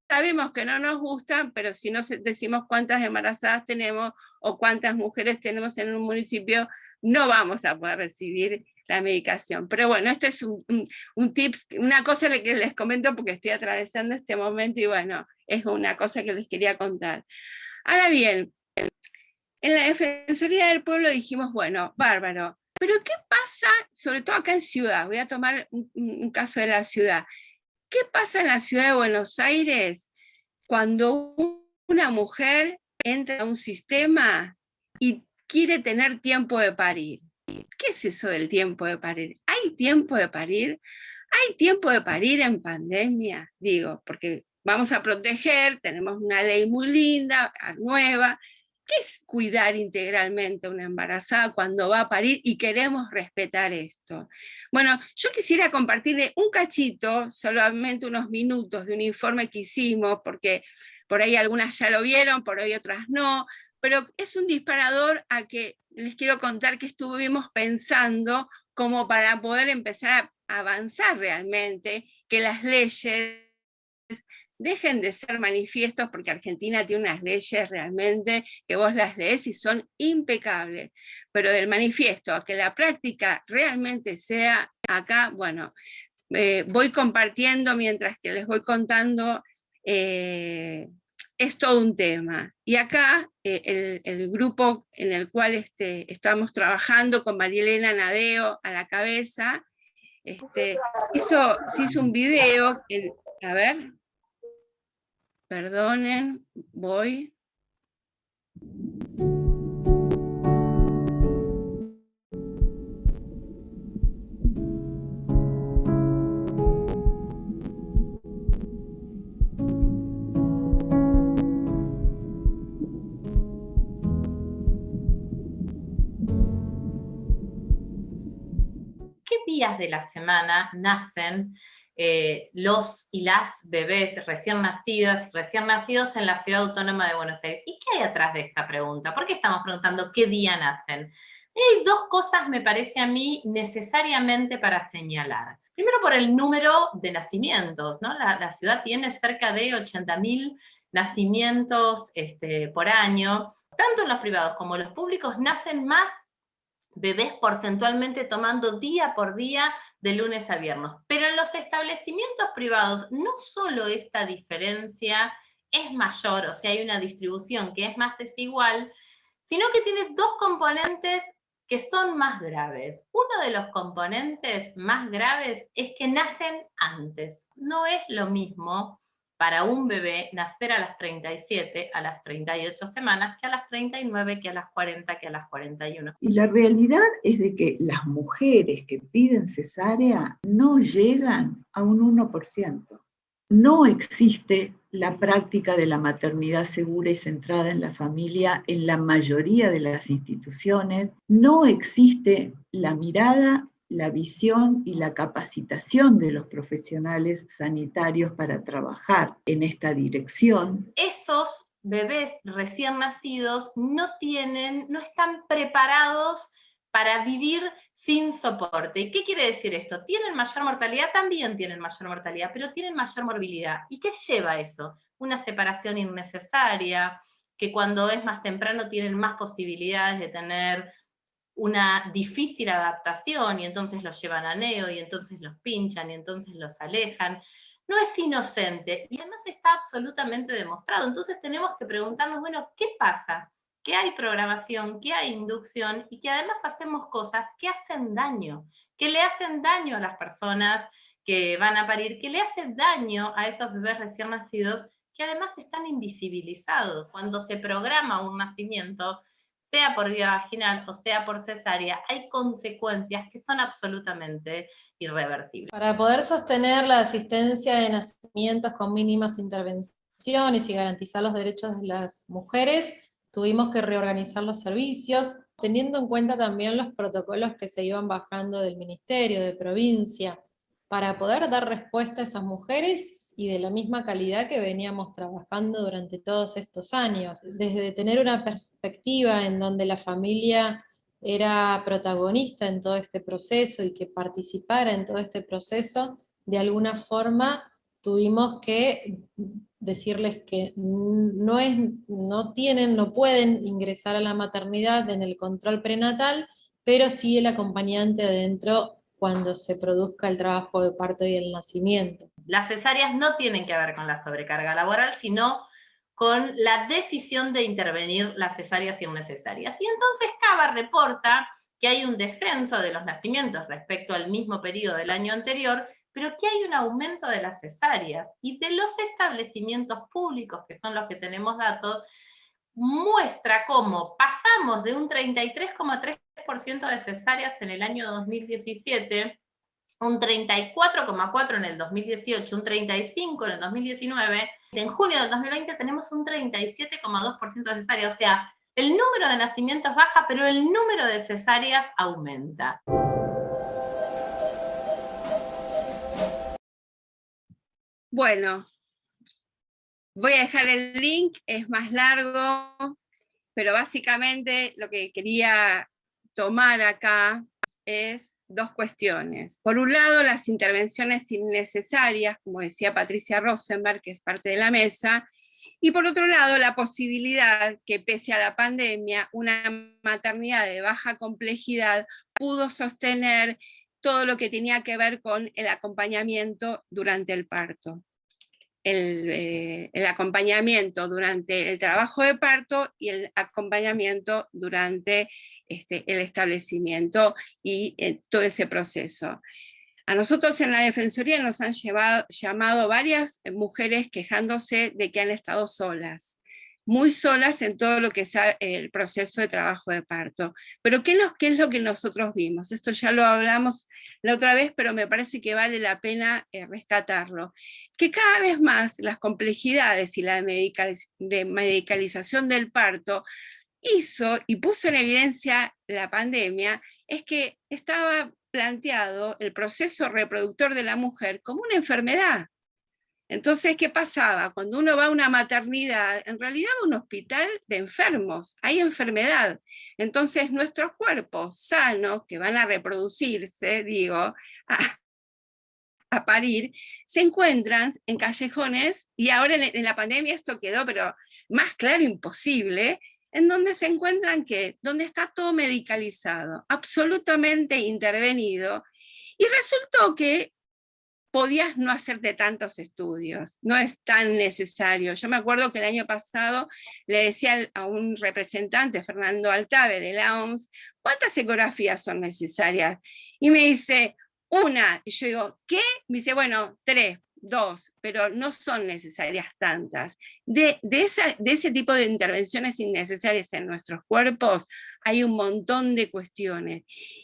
sabemos que no nos gustan, pero si no decimos cuántas embarazadas tenemos o cuántas mujeres tenemos en un municipio, no vamos a poder recibir la medicación. Pero bueno, este es un tip, una cosa que les comento porque estoy atravesando este momento y bueno, es una cosa que les quería contar. Ahora bien, en la Defensoría del Pueblo dijimos, bueno, bárbaro, pero ¿qué pasa, sobre todo acá en ciudad? Voy a tomar un caso de la ciudad. ¿Qué pasa en la ciudad de Buenos Aires cuando una mujer entra a un sistema y quiere tener tiempo de parir? ¿Qué es eso del tiempo de parir? ¿Hay tiempo de parir? ¿Hay tiempo de parir en pandemia? Digo, porque vamos a proteger, tenemos una ley muy linda, nueva. ¿Qué es cuidar integralmente a una embarazada cuando va a parir y queremos respetar esto? Bueno, yo quisiera compartirle un cachito, solamente unos minutos de un informe que hicimos, porque por ahí algunas ya lo vieron, por ahí otras no, pero es un disparador a que les quiero contar que estuvimos pensando como para poder empezar a avanzar realmente, que las leyes dejen de ser manifiestos, porque Argentina tiene unas leyes realmente que vos las lees y son impecables, pero del manifiesto a que la práctica realmente sea acá, bueno, voy compartiendo mientras que les voy contando, es todo un tema. Y acá el grupo en el cual estamos trabajando con Marielena Nadeo a la cabeza, se hizo un video, a ver, perdonen, voy. ¿Qué días de la semana nacen los y las bebés recién nacidos en la Ciudad Autónoma de Buenos Aires? ¿Y qué hay atrás de esta pregunta? ¿Por qué estamos preguntando qué día nacen? Hay dos cosas, me parece a mí, necesariamente para señalar. Primero, por el número de nacimientos, ¿no? La ciudad tiene cerca de 80.000 nacimientos por año. Tanto en los privados como en los públicos nacen más bebés porcentualmente tomando día por día de lunes a viernes. Pero en los establecimientos privados no solo esta diferencia es mayor, o sea, hay una distribución que es más desigual, sino que tiene dos componentes que son más graves. Uno de los componentes más graves es que nacen antes. No es lo mismo para un bebé nacer a las 37, a las 38 semanas, que a las 39, que a las 40, que a las 41. Y la realidad es de que las mujeres que piden cesárea no llegan a un 1%. No existe la práctica de la maternidad segura y centrada en la familia en la mayoría de las instituciones. No existe la mirada, la visión y la capacitación de los profesionales sanitarios para trabajar en esta dirección. Esos bebés recién nacidos no están preparados para vivir sin soporte. ¿Y qué quiere decir esto? ¿Tienen mayor mortalidad? También tienen mayor mortalidad, pero tienen mayor morbilidad. ¿Y qué lleva a eso? Una separación innecesaria, que cuando es más temprano tienen más posibilidades de tener una difícil adaptación y entonces los llevan a neo y entonces los pinchan y entonces los alejan. No es inocente y además está absolutamente demostrado. Entonces tenemos que preguntarnos, bueno, ¿qué pasa? Que hay programación, que hay inducción y que además hacemos cosas que hacen daño, que le hacen daño a las personas que van a parir, que le hacen daño a esos bebés recién nacidos que además están invisibilizados. Cuando se programa un nacimiento, sea por vía vaginal o sea por cesárea, hay consecuencias que son absolutamente irreversibles. Para poder sostener la asistencia de nacimientos con mínimas intervenciones y garantizar los derechos de las mujeres, tuvimos que reorganizar los servicios, teniendo en cuenta también los protocolos que se iban bajando del ministerio, de provincia, para poder dar respuesta a esas mujeres y de la misma calidad que veníamos trabajando durante todos estos años. Desde tener una perspectiva en donde la familia era protagonista en todo este proceso y que participara en todo este proceso, de alguna forma tuvimos que decirles que no pueden ingresar a la maternidad en el control prenatal, pero sí el acompañante adentro cuando se produzca el trabajo de parto y el nacimiento. Las cesáreas no tienen que ver con la sobrecarga laboral, sino con la decisión de intervenir las cesáreas innecesarias. Y entonces CABA reporta que hay un descenso de los nacimientos respecto al mismo periodo del año anterior, pero que hay un aumento de las cesáreas. Y de los establecimientos públicos, que son los que tenemos datos, muestra cómo pasamos de un 33,3% de cesáreas en el año 2017, un 34,4% en el 2018, un 35% en el 2019, en junio del 2020 tenemos un 37,2% de cesáreas, o sea, el número de nacimientos baja, pero el número de cesáreas aumenta. Bueno, voy a dejar el link, es más largo, pero básicamente lo que quería tomar acá es dos cuestiones. Por un lado, las intervenciones innecesarias, como decía Patricia Rosenberg, que es parte de la mesa, y por otro lado, la posibilidad que pese a la pandemia, una maternidad de baja complejidad pudo sostener todo lo que tenía que ver con el acompañamiento durante el parto. El acompañamiento durante el trabajo de parto y el acompañamiento durante el establecimiento y todo ese proceso. A nosotros en la Defensoría nos han llamado varias mujeres quejándose de que han estado solas, muy solas en todo lo que es el proceso de trabajo de parto. Pero ¿qué es lo que nosotros vimos? Esto ya lo hablamos la otra vez, pero me parece que vale la pena rescatarlo. Que cada vez más las complejidades y la medicalización del parto hizo y puso en evidencia la pandemia, es que estaba planteado el proceso reproductor de la mujer como una enfermedad. Entonces, ¿qué pasaba? Cuando uno va a una maternidad, en realidad va a un hospital de enfermos, hay enfermedad. Entonces, nuestros cuerpos sanos, que van a reproducirse, a parir, se encuentran en callejones, y ahora en la pandemia esto quedó, pero más claro imposible, en donde se encuentran donde está todo medicalizado, absolutamente intervenido, y resultó que podías no hacerte tantos estudios, no es tan necesario. Yo me acuerdo que el año pasado le decía a un representante, Fernando Altave, de la OMS, ¿cuántas ecografías son necesarias? Y me dice, una. Y yo digo, ¿qué? Me dice, bueno, 3, 2, pero no son necesarias tantas. De ese tipo de intervenciones innecesarias en nuestros cuerpos hay un montón de cuestiones.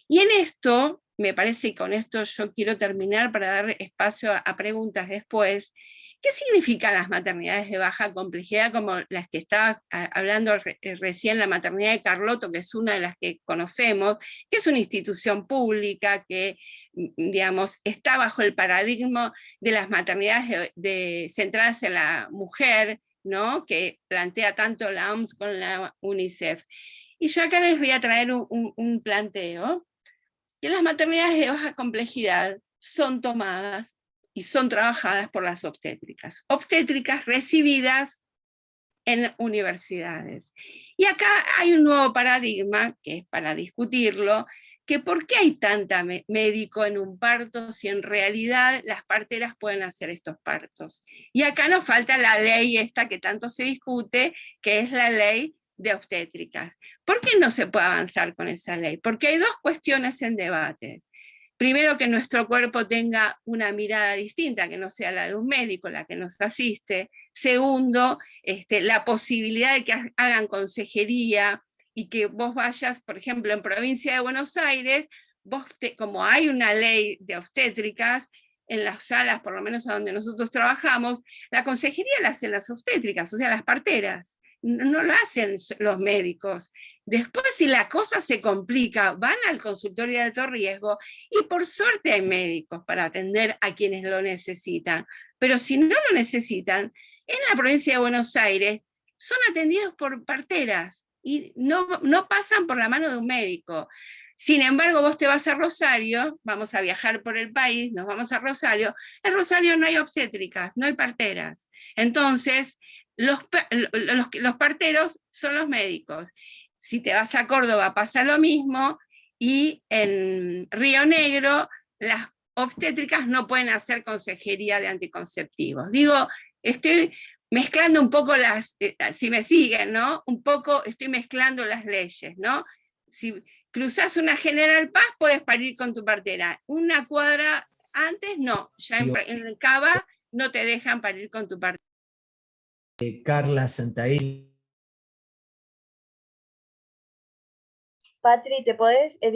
Y en esto, me parece, y con esto yo quiero terminar para dar espacio a preguntas después, ¿qué significan las maternidades de baja complejidad como las que estaba hablando recién, la maternidad de Carlotto, que es una de las que conocemos, que es una institución pública que, digamos, está bajo el paradigma de las maternidades centradas en la mujer, ¿no? Que plantea tanto la OMS con la UNICEF. Y yo acá les voy a traer un planteo, que las maternidades de baja complejidad son tomadas y son trabajadas por las obstétricas recibidas en universidades. Y acá hay un nuevo paradigma, que es para discutirlo, que ¿por qué hay tanta médico en un parto si en realidad las parteras pueden hacer estos partos? Y acá nos falta la ley esta que tanto se discute, que es la ley de obstétricas. ¿Por qué no se puede avanzar con esa ley? Porque hay dos cuestiones en debate. Primero, que nuestro cuerpo tenga una mirada distinta, que no sea la de un médico, la que nos asiste. Segundo, la posibilidad de que hagan consejería y que vos vayas, por ejemplo, en provincia de Buenos Aires, como hay una ley de obstétricas, en las salas, por lo menos a donde nosotros trabajamos, la consejería la hacen las obstétricas, o sea, las parteras, no la hacen los médicos. Después, si la cosa se complica, van al consultorio de alto riesgo, y por suerte hay médicos para atender a quienes lo necesitan, pero si no lo necesitan, en la provincia de Buenos Aires son atendidos por parteras, y no pasan por la mano de un médico. Sin embargo, vos te vas a Rosario, vamos a viajar por el país, nos vamos a Rosario, en Rosario no hay obstétricas, no hay parteras. Entonces, los parteros son los médicos. Si te vas a Córdoba pasa lo mismo, y en Río Negro las obstétricas no pueden hacer consejería de anticonceptivos. Digo, estoy mezclando un poco si me siguen, ¿no? Un poco estoy mezclando las leyes, ¿no? Si cruzás una General Paz, puedes parir con tu partera. Una cuadra antes, no. Ya en Cava no te dejan parir con tu partera. Carla Santaella. Patri, ¿te podés, ¿te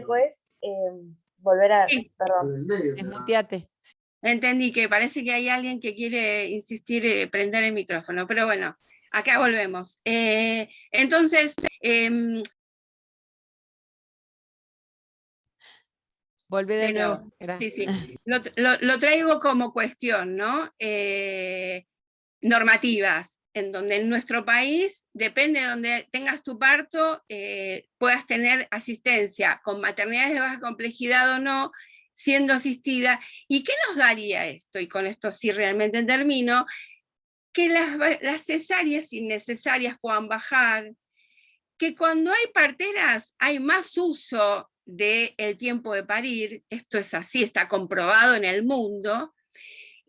podés volver a...? Sí. Perdón. Desmuteate. Entendí que parece que hay alguien que quiere insistir, prender el micrófono, pero bueno, acá volvemos. Entonces, Volví de nuevo. sí, Gracias. sí. Lo traigo como cuestión, ¿no? Normativas, en donde en nuestro país, depende de donde tengas tu parto, puedas tener asistencia con maternidades de baja complejidad o no, siendo asistida. ¿Y qué nos daría esto? Y con esto sí realmente termino, que las cesáreas innecesarias puedan bajar, que cuando hay parteras hay más uso del tiempo de parir, esto es así, está comprobado en el mundo.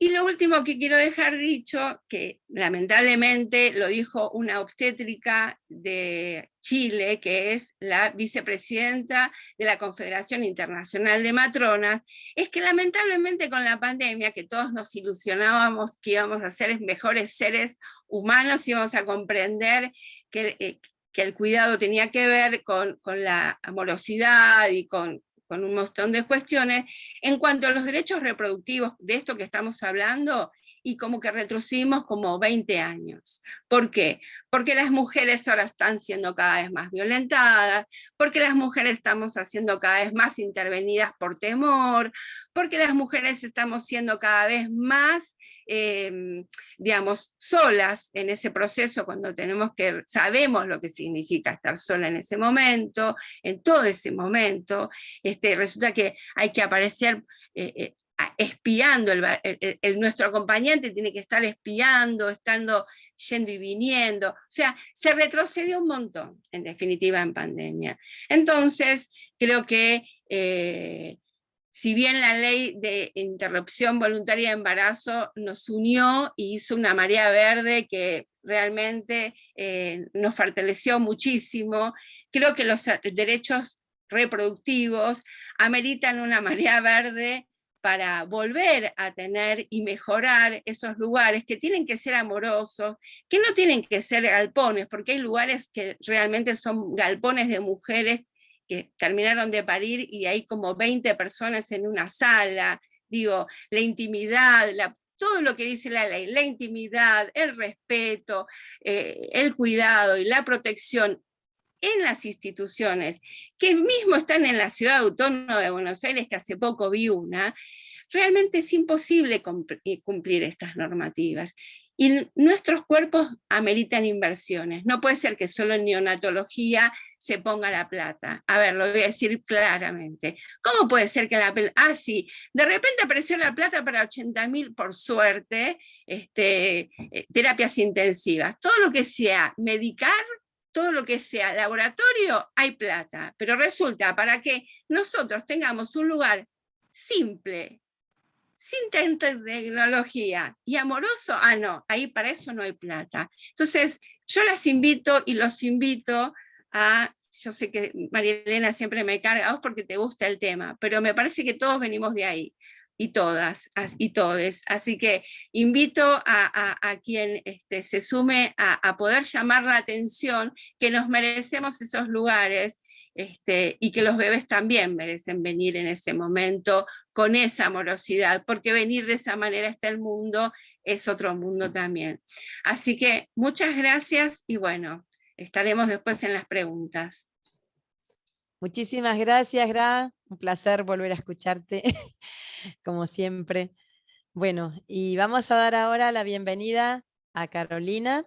Y lo último que quiero dejar dicho, que lamentablemente lo dijo una obstétrica de Chile, que es la vicepresidenta de la Confederación Internacional de Matronas, es que lamentablemente con la pandemia, que todos nos ilusionábamos que íbamos a ser mejores seres humanos, íbamos a comprender que el cuidado tenía que ver con la amorosidad y con un montón de cuestiones, en cuanto a los derechos reproductivos de esto que estamos hablando, y como que retrocedimos como 20 años. ¿Por qué? Porque las mujeres ahora están siendo cada vez más violentadas, porque las mujeres estamos siendo cada vez más intervenidas por temor, porque las mujeres estamos siendo cada vez más, digamos, solas en ese proceso, cuando sabemos lo que significa estar sola en ese momento, en todo ese momento. Resulta que hay que aparecer espiando, nuestro acompañante tiene que estar espiando, estando yendo y viniendo, o sea, se retrocedió un montón, en definitiva, en pandemia. Entonces, creo que si bien la ley de interrupción voluntaria de embarazo nos unió y hizo una marea verde que realmente nos fortaleció muchísimo, creo que los derechos reproductivos ameritan una marea verde para volver a tener y mejorar esos lugares que tienen que ser amorosos, que no tienen que ser galpones, porque hay lugares que realmente son galpones de mujeres que terminaron de parir y hay como 20 personas en una sala. Digo, la intimidad, todo lo que dice la ley, la intimidad, el respeto, el cuidado y la protección en las instituciones, que mismo están en la Ciudad Autónoma de Buenos Aires, que hace poco vi una, realmente es imposible cumplir estas normativas. Y nuestros cuerpos ameritan inversiones. No puede ser que solo en neonatología se ponga la plata. A ver, lo voy a decir claramente. ¿Cómo puede ser que sí, de repente apareció la plata para 80.000, por suerte, terapias intensivas? Todo lo que sea medicar, todo lo que sea laboratorio, hay plata. Pero resulta, para que nosotros tengamos un lugar simple, sin tanta tecnología y amoroso, no, ahí para eso no hay plata. Entonces, yo las invito y los invito a, yo sé que María Elena siempre me carga, vos porque te gusta el tema, pero me parece que todos venimos de ahí. y todas y todes. Así que invito a quien se sume a poder llamar la atención que nos merecemos esos lugares, y que los bebés también merecen venir en ese momento con esa amorosidad, porque venir de esa manera hasta el mundo es otro mundo también. Así que muchas gracias y bueno, estaremos después en las preguntas. Muchísimas gracias, Gra. Un placer volver a escucharte, como siempre. Bueno, y vamos a dar ahora la bienvenida a Carolina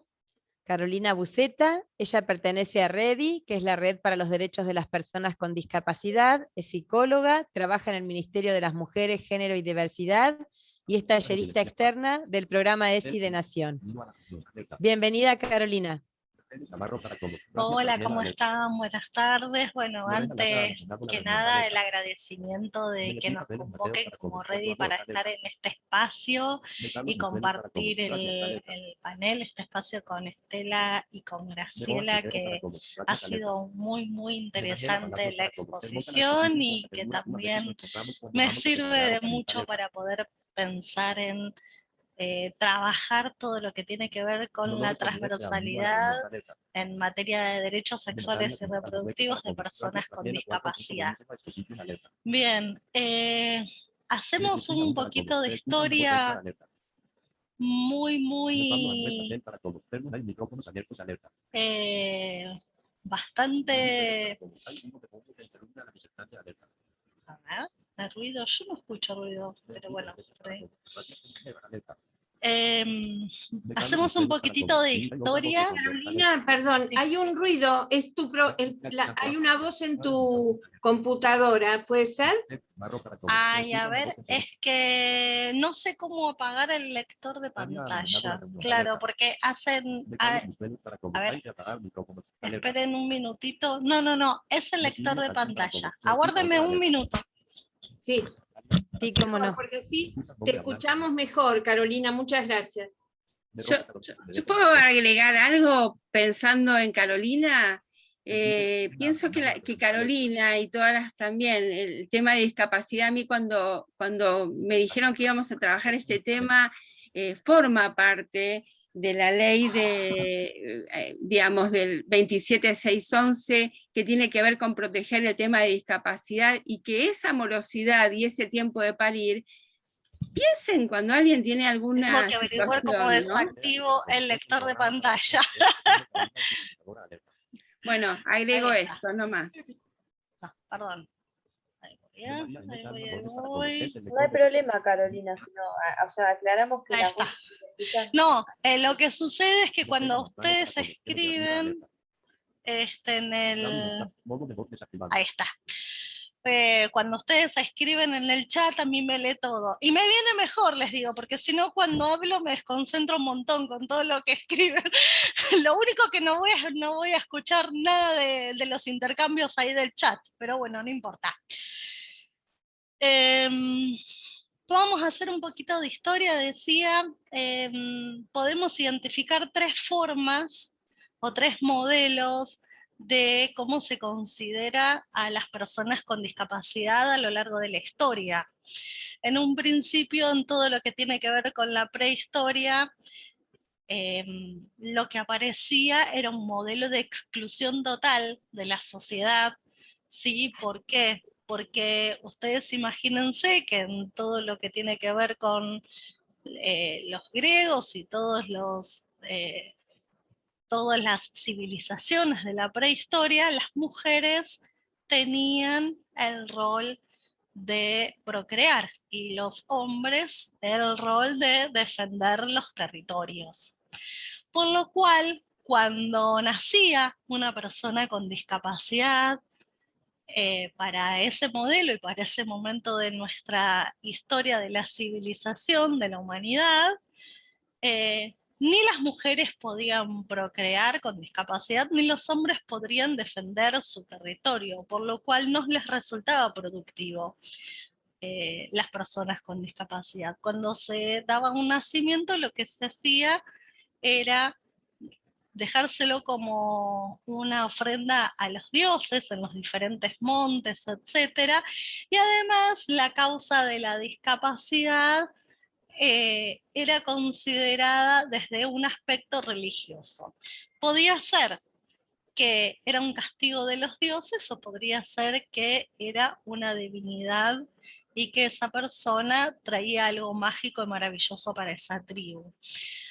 Buceta. Ella pertenece a REDI, que es la Red para los Derechos de las Personas con Discapacidad, es psicóloga, trabaja en el Ministerio de las Mujeres, Género y Diversidad, y es tallerista externa del programa ESI de Nación. Bienvenida, Carolina. Hola, ¿cómo están? Buenas tardes. Bueno, antes que nada, el agradecimiento de que nos convoquen como REDI para estar en este espacio y compartir el panel, este espacio con Estela y con Graciela, que ha sido muy, muy interesante la exposición y que también me sirve de mucho para poder pensar en trabajar todo lo que tiene que ver con la transversalidad en materia de derechos sexuales y reproductivos de personas con discapacidad. Bien, hacemos un poquito de historia bastante... A ver, el ruido, yo no escucho ruido, pero bueno. Hacemos un poquitito de historia. Carolina, perdón, sí. Hay un ruido, es hay una voz en tu computadora, ¿puede ser? Ay, a ver, es que no sé cómo apagar el lector de pantalla. Claro, porque hacen... A ver, esperen un minutito. No, es el lector de pantalla. Aguárdenme un minuto. Sí. Sí, cómo no. Porque así te escuchamos mejor, Carolina, muchas gracias. Yo puedo agregar algo pensando en Carolina. Pienso que Carolina y todas las también, el tema de discapacidad, a mí cuando me dijeron que íbamos a trabajar este tema, forma parte de la ley digamos, del 27611, que tiene que ver con proteger el tema de discapacidad, y que esa morosidad y ese tiempo de parir, piensen cuando alguien tiene alguna Tengo que averiguar cómo desactivo el lector de pantalla. Bueno, agrego esto, no más. No, perdón. No hay problema, Carolina, sino, o sea, aclaramos que la voz... No, lo que sucede es que cuando ustedes escriben en el... Ahí está. Cuando ustedes escriben en el chat, a mí me lee todo. Y me viene mejor, les digo, porque si no, cuando hablo me desconcentro un montón con todo lo que escriben. Lo único que no voy a escuchar nada de los intercambios ahí del chat, pero bueno, no importa. Vamos a hacer un poquito de historia, decía. Podemos identificar tres formas o tres modelos de cómo se considera a las personas con discapacidad a lo largo de la historia. En un principio, en todo lo que tiene que ver con la prehistoria, lo que aparecía era un modelo de exclusión total de la sociedad. ¿Sí? ¿Por qué? Porque ustedes imagínense que en todo lo que tiene que ver con los griegos y todas las civilizaciones de la prehistoria, las mujeres tenían el rol de procrear y los hombres el rol de defender los territorios. Por lo cual, cuando nacía una persona con discapacidad, para ese modelo y para ese momento de nuestra historia de la civilización, de la humanidad, ni las mujeres podían procrear con discapacidad, ni los hombres podrían defender su territorio, por lo cual no les resultaba productivo las personas con discapacidad. Cuando se daba un nacimiento, lo que se hacía era dejárselo como una ofrenda a los dioses en los diferentes montes, etc. Y además la causa de la discapacidad era considerada desde un aspecto religioso. Podía ser que era un castigo de los dioses o podría ser que era una divinidad y que esa persona traía algo mágico y maravilloso para esa tribu.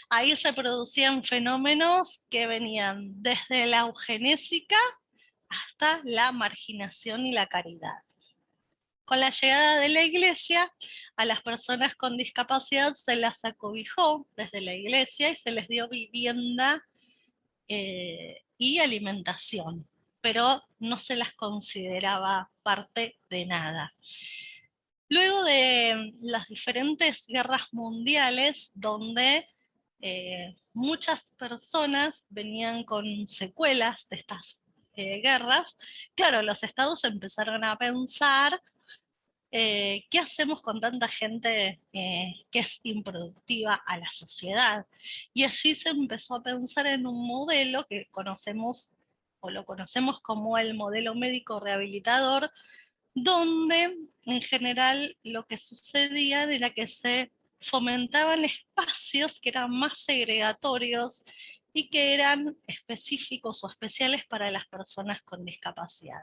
Ahí se producían fenómenos que venían desde la eugenésica hasta la marginación y la caridad. Con la llegada de la iglesia, a las personas con discapacidad se las acobijó desde la iglesia y se les dio vivienda y alimentación, pero no se las consideraba parte de nada. Luego de las diferentes guerras mundiales, donde muchas personas venían con secuelas de estas guerras, claro, los estados empezaron a pensar ¿qué hacemos con tanta gente que es improductiva a la sociedad? Y allí se empezó a pensar en un modelo que conocemos o lo conocemos como el modelo médico rehabilitador, donde en general lo que sucedía era que se fomentaban espacios que eran más segregatorios y que eran específicos o especiales para las personas con discapacidad.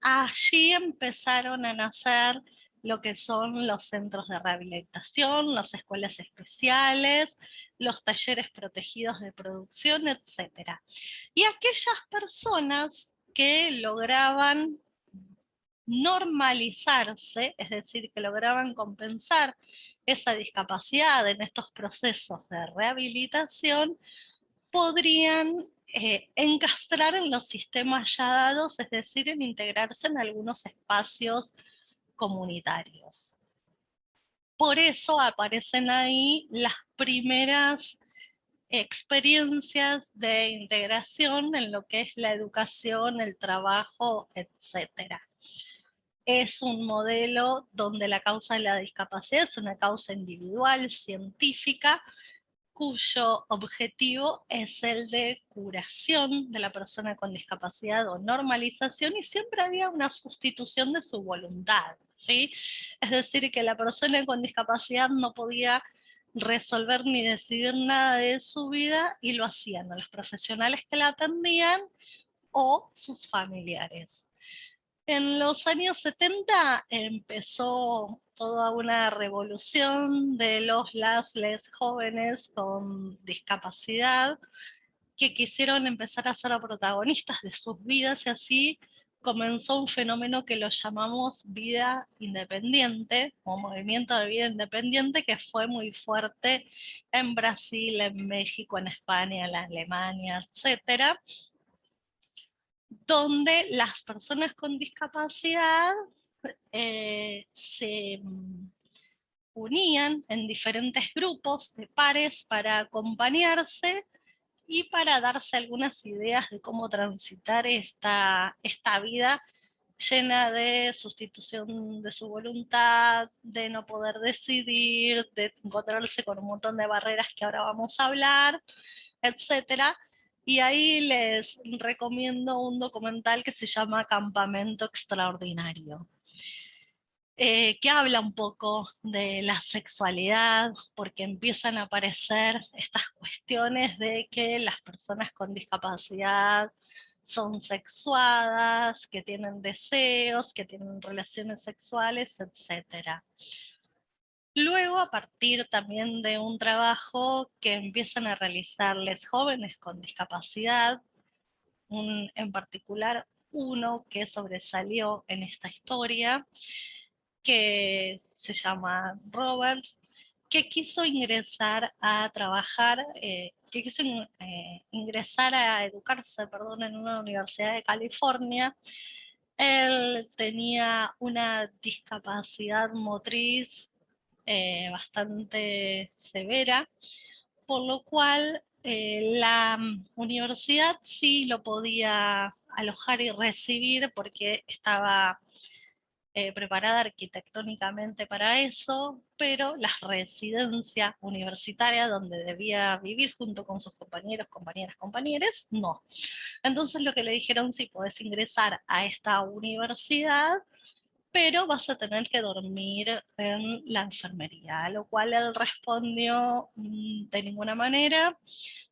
Allí empezaron a nacer lo que son los centros de rehabilitación, las escuelas especiales, los talleres protegidos de producción, etc. Y aquellas personas que lograban normalizarse, es decir, que lograban compensar esa discapacidad en estos procesos de rehabilitación, podrían encastrar en los sistemas ya dados, es decir, en integrarse en algunos espacios comunitarios. Por eso aparecen ahí las primeras experiencias de integración en lo que es la educación, el trabajo, etc. Es un modelo donde la causa de la discapacidad es una causa individual, científica, cuyo objetivo es el de curación de la persona con discapacidad o normalización, y siempre había una sustitución de su voluntad, ¿sí? Es decir, que la persona con discapacidad no podía resolver ni decidir nada de su vida y lo hacían los profesionales que la atendían o sus familiares. En los años 70 empezó toda una revolución de les jóvenes con discapacidad que quisieron empezar a ser protagonistas de sus vidas, y así comenzó un fenómeno que lo llamamos vida independiente o movimiento de vida independiente, que fue muy fuerte en Brasil, en México, en España, en Alemania, etcétera, donde las personas con discapacidad se unían en diferentes grupos de pares para acompañarse y para darse algunas ideas de cómo transitar esta vida llena de sustitución de su voluntad, de no poder decidir, de encontrarse con un montón de barreras que ahora vamos a hablar, etcétera. Y ahí les recomiendo un documental que se llama Campamento Extraordinario, que habla un poco de la sexualidad, porque empiezan a aparecer estas cuestiones de que las personas con discapacidad son sexuadas, que tienen deseos, que tienen relaciones sexuales, etc. Luego, a partir también de un trabajo que empiezan a realizarles jóvenes con discapacidad, en particular uno que sobresalió en esta historia, que se llama Roberts, que quiso ingresar a trabajar, ingresar a educarse, perdón, en una universidad de California. Él tenía una discapacidad motriz bastante severa, por lo cual la universidad sí lo podía alojar y recibir porque estaba preparada arquitectónicamente para eso, pero la residencia universitaria donde debía vivir junto con sus compañeros, compañeras, compañeros, no. Entonces lo que le dijeron, sí, podés ingresar a esta universidad, pero vas a tener que dormir en la enfermería, a lo cual él respondió, de ninguna manera,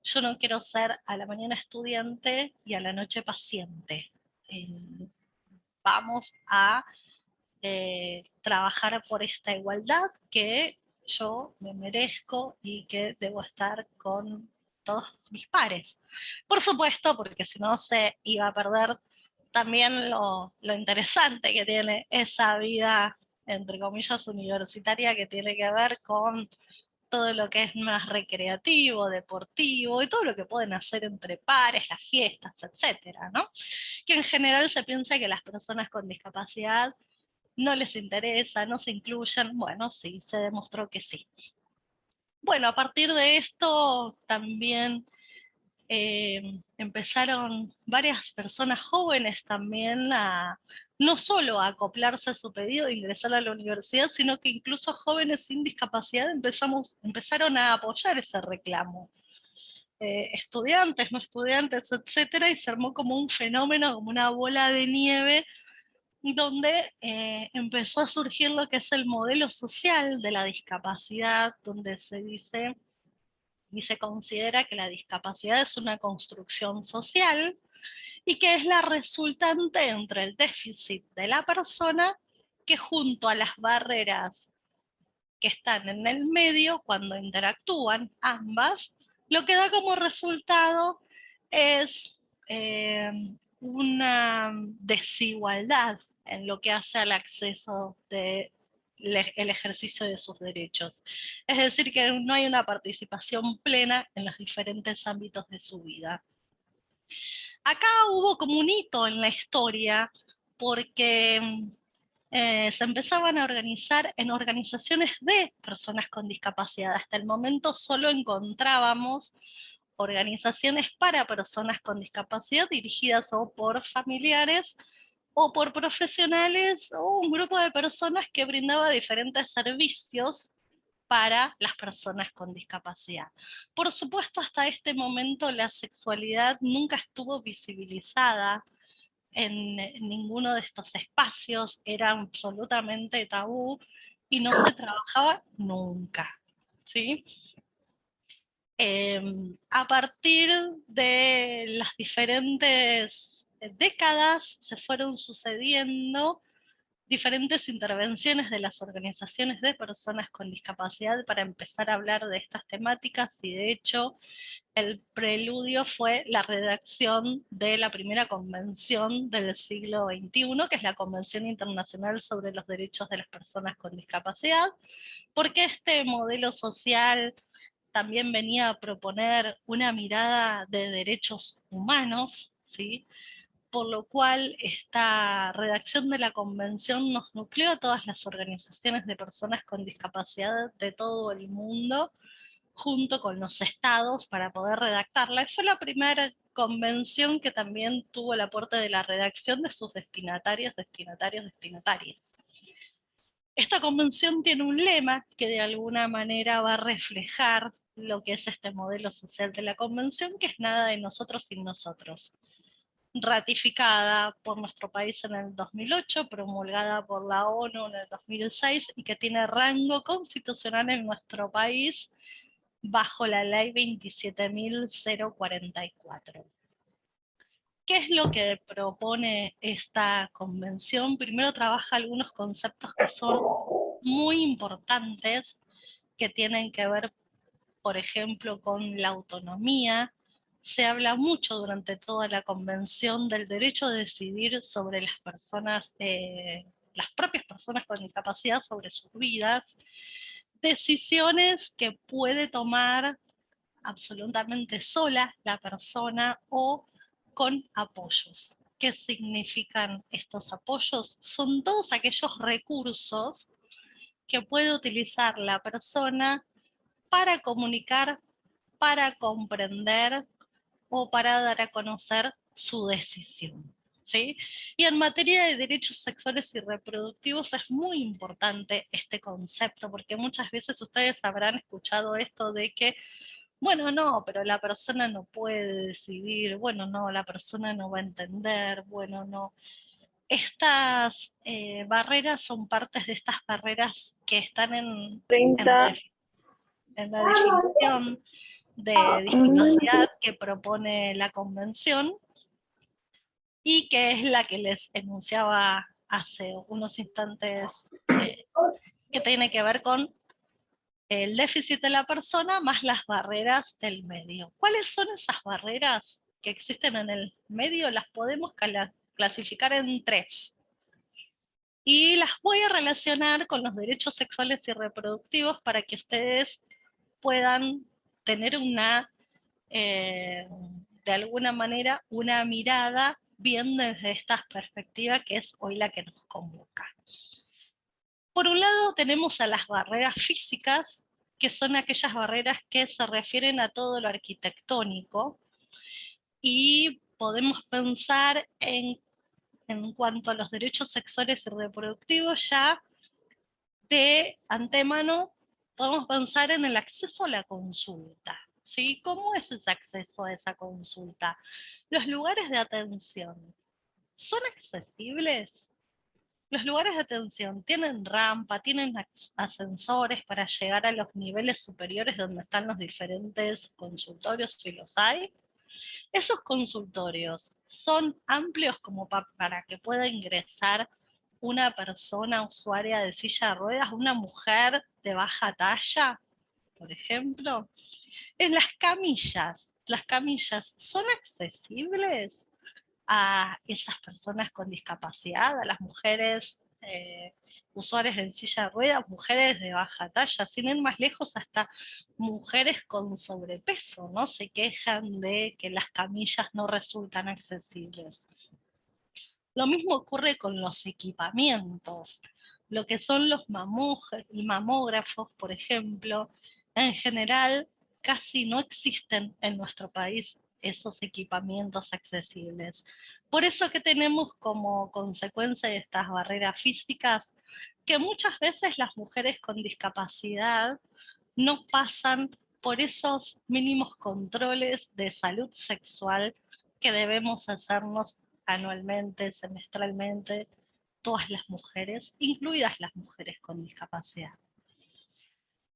yo no quiero ser a la mañana estudiante y a la noche paciente. Vamos a trabajar por esta igualdad que yo me merezco y que debo estar con todos mis pares. Por supuesto, porque si no se iba a perder también lo interesante que tiene esa vida, entre comillas, universitaria, que tiene que ver con todo lo que es más recreativo, deportivo, y todo lo que pueden hacer entre pares, las fiestas, etcétera, ¿no? Que en general se piensa que las personas con discapacidad no les interesa, no se incluyen. Bueno, sí, se demostró que sí. Bueno, a partir de esto también empezaron varias personas jóvenes también a no solo a acoplarse a su pedido de ingresar a la universidad, sino que incluso jóvenes sin discapacidad empezaron a apoyar ese reclamo. Estudiantes, no estudiantes, etcétera, y se armó como un fenómeno, como una bola de nieve, donde empezó a surgir lo que es el modelo social de la discapacidad, donde se dice y se considera que la discapacidad es una construcción social y que es la resultante entre el déficit de la persona que junto a las barreras que están en el medio, cuando interactúan ambas, lo que da como resultado es una desigualdad en lo que hace al acceso del ejercicio de sus derechos. Es decir, que no hay una participación plena en los diferentes ámbitos de su vida. Acá hubo como un hito en la historia, porque se empezaban a organizar en organizaciones de personas con discapacidad. Hasta el momento solo encontrábamos organizaciones para personas con discapacidad dirigidas o por familiares o por profesionales o un grupo de personas que brindaba diferentes servicios para las personas con discapacidad. Por supuesto, hasta este momento la sexualidad nunca estuvo visibilizada en ninguno de estos espacios, era absolutamente tabú y no se trabajaba nunca, ¿sí? A partir de las diferentes décadas se fueron sucediendo diferentes intervenciones de las organizaciones de personas con discapacidad para empezar a hablar de estas temáticas, y de hecho el preludio fue la redacción de la primera convención del siglo XXI, que es la Convención Internacional sobre los Derechos de las Personas con Discapacidad, porque este modelo social también venía a proponer una mirada de derechos humanos, ¿sí? Por lo cual esta redacción de la convención nos nucleó a todas las organizaciones de personas con discapacidad de todo el mundo, junto con los estados, para poder redactarla. Y fue la primera convención que también tuvo el aporte de la redacción de sus destinatarios, destinatarias. Esta convención tiene un lema que de alguna manera va a reflejar lo que es este modelo social de la convención, que es nada de nosotros sin nosotros. Ratificada por nuestro país en el 2008, promulgada por la ONU en el 2006 y que tiene rango constitucional en nuestro país bajo la ley 27.044. ¿Qué es lo que propone esta convención? Primero trabaja algunos conceptos que son muy importantes, que tienen que ver, por ejemplo, con la autonomía. Se habla mucho durante toda la convención del derecho a decidir sobre las personas, las propias personas con discapacidad, sobre sus vidas, decisiones que puede tomar absolutamente sola la persona o con apoyos. ¿Qué significan estos apoyos? Son todos aquellos recursos que puede utilizar la persona para comunicar, para comprender o para dar a conocer su decisión. ¿sí? Y en materia de derechos sexuales y reproductivos es muy importante este concepto, porque muchas veces ustedes habrán escuchado esto de que, bueno, no, pero la persona no puede decidir, bueno, no, la persona no va a entender, bueno, no. Estas barreras son partes de estas barreras que están en la definición de discapacidad que propone la Convención y que es la que les enunciaba hace unos instantes, que tiene que ver con el déficit de la persona más las barreras del medio. ¿Cuáles son esas barreras que existen en el medio? Las podemos clasificar en 3. Y las voy a relacionar con los derechos sexuales y reproductivos para que ustedes puedan tener de alguna manera, una mirada bien desde esta perspectiva que es hoy la que nos convoca. Por un lado tenemos a las barreras físicas, que son aquellas barreras que se refieren a todo lo arquitectónico, y podemos pensar en cuanto a los derechos sexuales y reproductivos, ya de antemano podemos pensar en el acceso a la consulta. ¿Sí? ¿Cómo es ese acceso a esa consulta? Los lugares de atención, ¿son accesibles? Los lugares de atención tienen rampa, tienen ascensores para llegar a los niveles superiores donde están los diferentes consultorios, si los hay. Esos consultorios son amplios como para que pueda ingresar una persona usuaria de silla de ruedas, una mujer de baja talla, por ejemplo. En las camillas son accesibles a esas personas con discapacidad, a las mujeres usuarias en silla de ruedas, mujeres de baja talla, sin ir más lejos, hasta mujeres con sobrepeso, ¿no? Se quejan de que las camillas no resultan accesibles. Lo mismo ocurre con los equipamientos, lo que son los mamógrafos, por ejemplo. En general, casi no existen en nuestro país esos equipamientos accesibles. Por eso que tenemos como consecuencia de estas barreras físicas que muchas veces las mujeres con discapacidad no pasan por esos mínimos controles de salud sexual que debemos hacernos anualmente, semestralmente, todas las mujeres, incluidas las mujeres con discapacidad.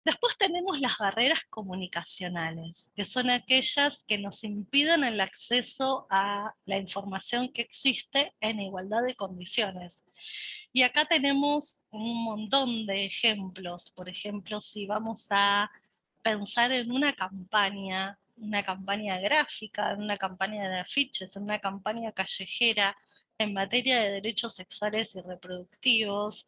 Después tenemos las barreras comunicacionales, que son aquellas que nos impiden el acceso a la información que existe en igualdad de condiciones. Y acá tenemos un montón de ejemplos. Por ejemplo, si vamos a pensar en una campaña gráfica, en una campaña de afiches, en una campaña callejera en materia de derechos sexuales y reproductivos,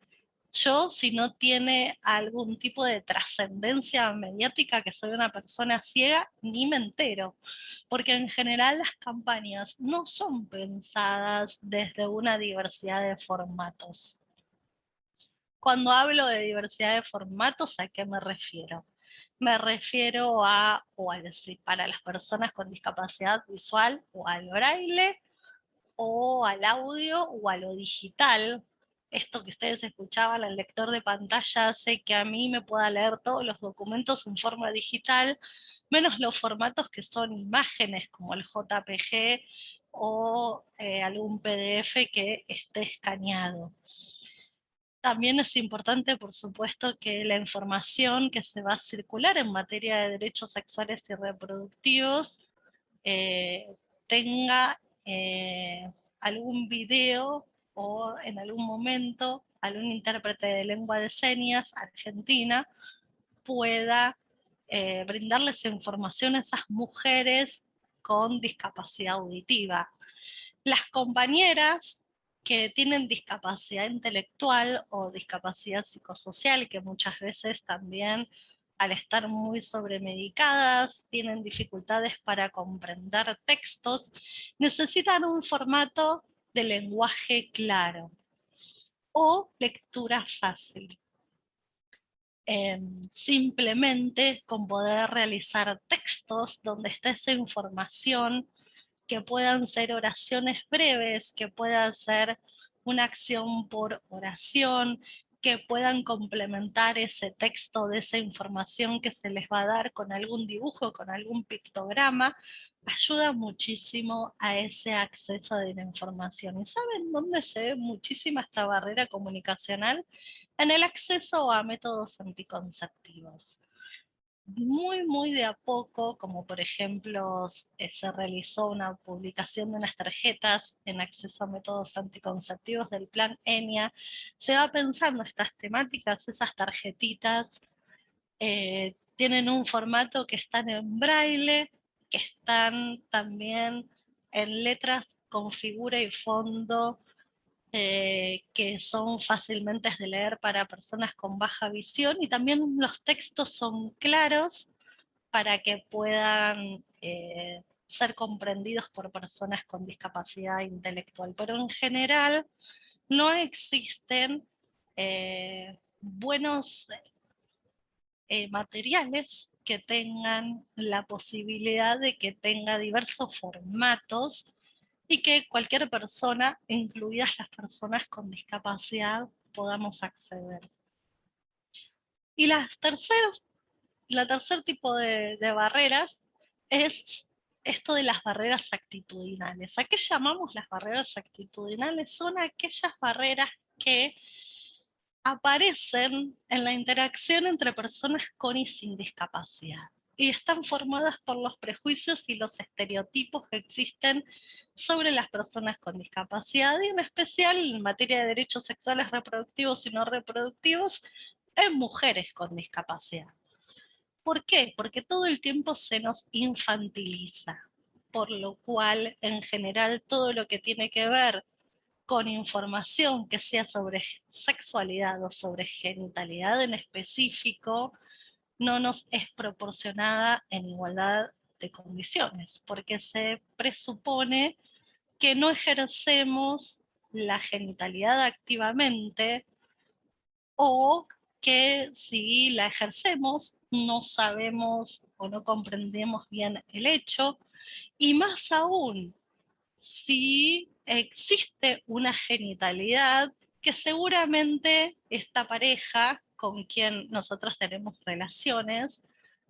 yo, si no tiene algún tipo de trascendencia mediática, que soy una persona ciega, ni me entero, porque en general las campañas no son pensadas desde una diversidad de formatos. Cuando hablo de diversidad de formatos, ¿a qué me refiero? Me refiero a, para las personas con discapacidad visual, o al braille, o al audio, o a lo digital. Esto que ustedes escuchaban, el lector de pantalla hace que a mí me pueda leer todos los documentos en forma digital, menos los formatos que son imágenes, como el JPG o algún PDF que esté escaneado. También es importante, por supuesto, que la información que se va a circular en materia de derechos sexuales y reproductivos tenga algún video o en algún momento algún intérprete de lengua de señas argentina pueda brindarles información a esas mujeres con discapacidad auditiva. Las compañeras que tienen discapacidad intelectual o discapacidad psicosocial, que muchas veces también al estar muy sobremedicadas tienen dificultades para comprender textos, necesitan un formato de lenguaje claro o lectura fácil. Simplemente con poder realizar textos donde está esa información que puedan ser oraciones breves, que puedan ser una acción por oración, que puedan complementar ese texto de esa información que se les va a dar con algún dibujo, con algún pictograma, ayuda muchísimo a ese acceso de la información. ¿Y saben dónde se ve muchísima esta barrera comunicacional? En el acceso a métodos anticonceptivos. Muy de a poco, como por ejemplo se realizó una publicación de unas tarjetas en acceso a métodos anticonceptivos del plan ENIA, se va pensando estas temáticas, esas tarjetitas tienen un formato que están en braille, que están también en letras con figura y fondo, que son fácilmente de leer para personas con baja visión, y también los textos son claros para que puedan ser comprendidos por personas con discapacidad intelectual. Pero en general no existen buenos materiales que tengan la posibilidad de que tenga diversos formatos y que cualquier persona, incluidas las personas con discapacidad, podamos acceder. Y la tercer tipo de barreras es esto de las barreras actitudinales. ¿A qué llamamos las barreras actitudinales? Son aquellas barreras que aparecen en la interacción entre personas con y sin discapacidad, y están formadas por los prejuicios y los estereotipos que existen sobre las personas con discapacidad, y en especial en materia de derechos sexuales reproductivos y no reproductivos en mujeres con discapacidad. ¿Por qué? Porque todo el tiempo se nos infantiliza, por lo cual en general todo lo que tiene que ver con información que sea sobre sexualidad o sobre genitalidad en específico, no nos es proporcionada en igualdad de condiciones, porque se presupone que no ejercemos la genitalidad activamente, o que si la ejercemos no sabemos o no comprendemos bien el hecho, y más aún, si existe una genitalidad que seguramente esta pareja con quien nosotros tenemos relaciones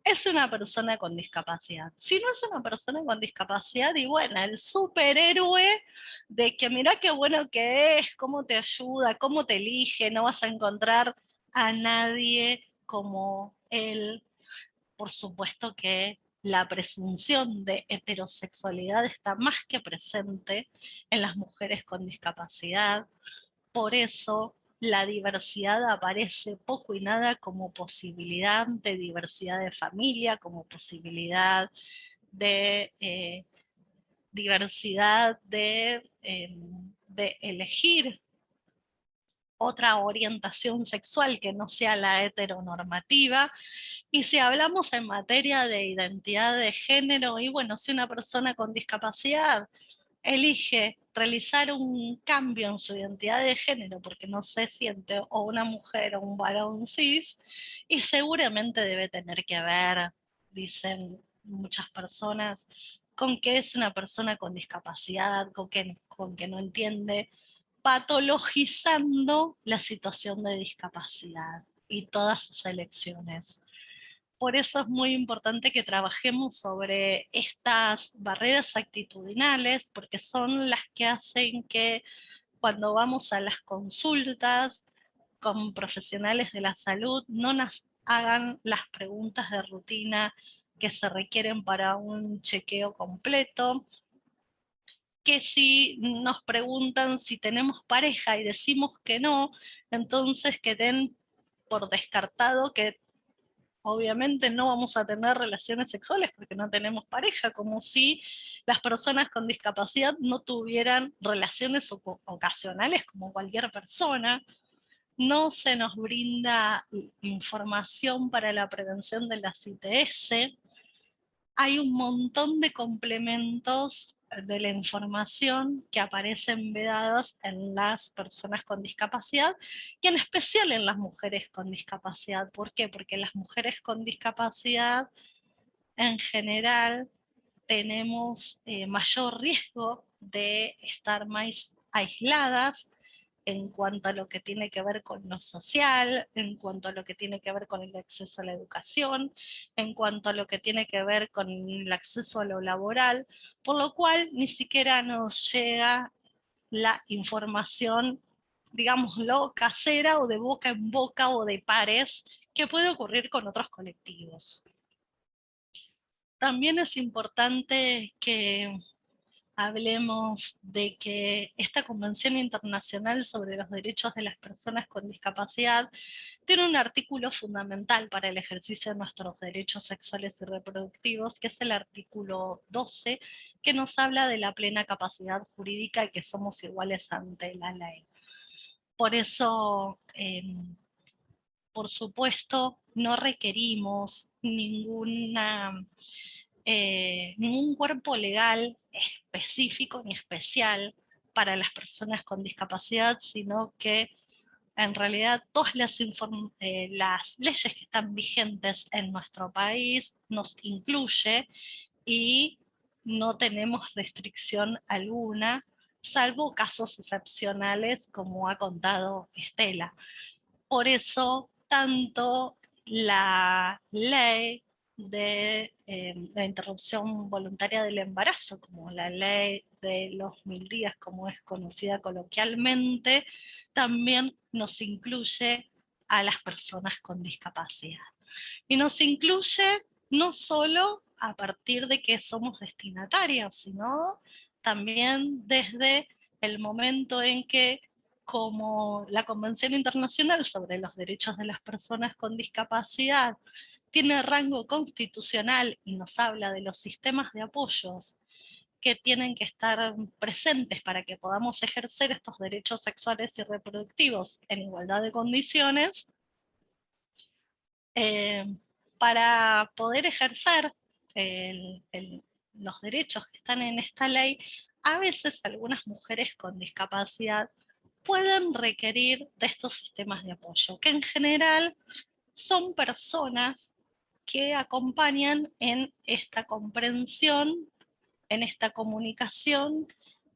es una persona con discapacidad. Si no es una persona con discapacidad, y bueno, el superhéroe de que mirá qué bueno que es, cómo te ayuda, cómo te elige, no vas a encontrar a nadie como él. Por supuesto que la presunción de heterosexualidad está más que presente en las mujeres con discapacidad. Por eso la diversidad aparece poco y nada como posibilidad de diversidad de familia, como posibilidad de diversidad de elegir otra orientación sexual que no sea la heteronormativa. Y si hablamos en materia de identidad de género, y bueno, si una persona con discapacidad elige realizar un cambio en su identidad de género porque no se siente o una mujer o un varón cis, y seguramente debe tener que ver, dicen muchas personas, con que es una persona con discapacidad, con que no entiende, patologizando la situación de discapacidad y todas sus elecciones. Por eso es muy importante que trabajemos sobre estas barreras actitudinales, porque son las que hacen que cuando vamos a las consultas con profesionales de la salud no nos hagan las preguntas de rutina que se requieren para un chequeo completo, que si nos preguntan si tenemos pareja y decimos que no, entonces que den por descartado que obviamente no vamos a tener relaciones sexuales porque no tenemos pareja, como si las personas con discapacidad no tuvieran relaciones ocasionales como cualquier persona. No se nos brinda información para la prevención de las ITS. Hay un montón de complementos de la información que aparecen vedadas en las personas con discapacidad, y en especial en las mujeres con discapacidad. ¿Por qué? Porque las mujeres con discapacidad en general tenemos mayor riesgo de estar más aisladas en cuanto a lo que tiene que ver con lo social, en cuanto a lo que tiene que ver con el acceso a la educación, en cuanto a lo que tiene que ver con el acceso a lo laboral, por lo cual ni siquiera nos llega la información, digámoslo, casera o de boca en boca o de pares que puede ocurrir con otros colectivos. También es importante que hablemos de que esta Convención Internacional sobre los Derechos de las Personas con Discapacidad tiene un artículo fundamental para el ejercicio de nuestros derechos sexuales y reproductivos, que es el artículo 12, que nos habla de la plena capacidad jurídica y que somos iguales ante la ley. Por eso, por supuesto, no requerimos ningún cuerpo legal específico ni especial para las personas con discapacidad, sino que en realidad todas las leyes que están vigentes en nuestro país nos incluye y no tenemos restricción alguna, salvo casos excepcionales como ha contado Estela. Por eso, tanto la ley de la interrupción voluntaria del embarazo, como la ley de los 1000 días, como es conocida coloquialmente, también nos incluye a las personas con discapacidad. Y nos incluye no solo a partir de que somos destinatarias, sino también desde el momento en que, como la Convención Internacional sobre los Derechos de las Personas con Discapacidad tiene rango constitucional y nos habla de los sistemas de apoyos que tienen que estar presentes para que podamos ejercer estos derechos sexuales y reproductivos en igualdad de condiciones, para poder ejercer los derechos que están en esta ley, a veces algunas mujeres con discapacidad pueden requerir de estos sistemas de apoyo, que en general son personas que acompañan en esta comprensión, en esta comunicación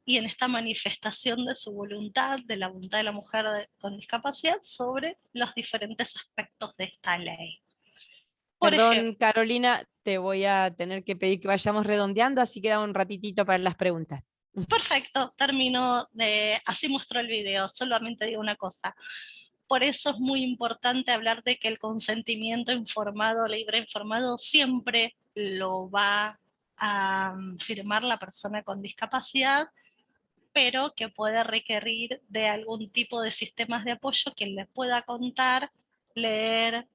y en esta manifestación de su voluntad, de la voluntad de la mujer con discapacidad sobre los diferentes aspectos de esta ley. Perdón, Carolina, te voy a tener que pedir que vayamos redondeando, así queda un ratitito para las preguntas. Perfecto, termino así muestro el video, solamente digo una cosa. Por eso es muy importante hablar de que el consentimiento informado, libre informado, siempre lo va a firmar la persona con discapacidad, pero que puede requerir de algún tipo de sistemas de apoyo que le pueda contar, leer,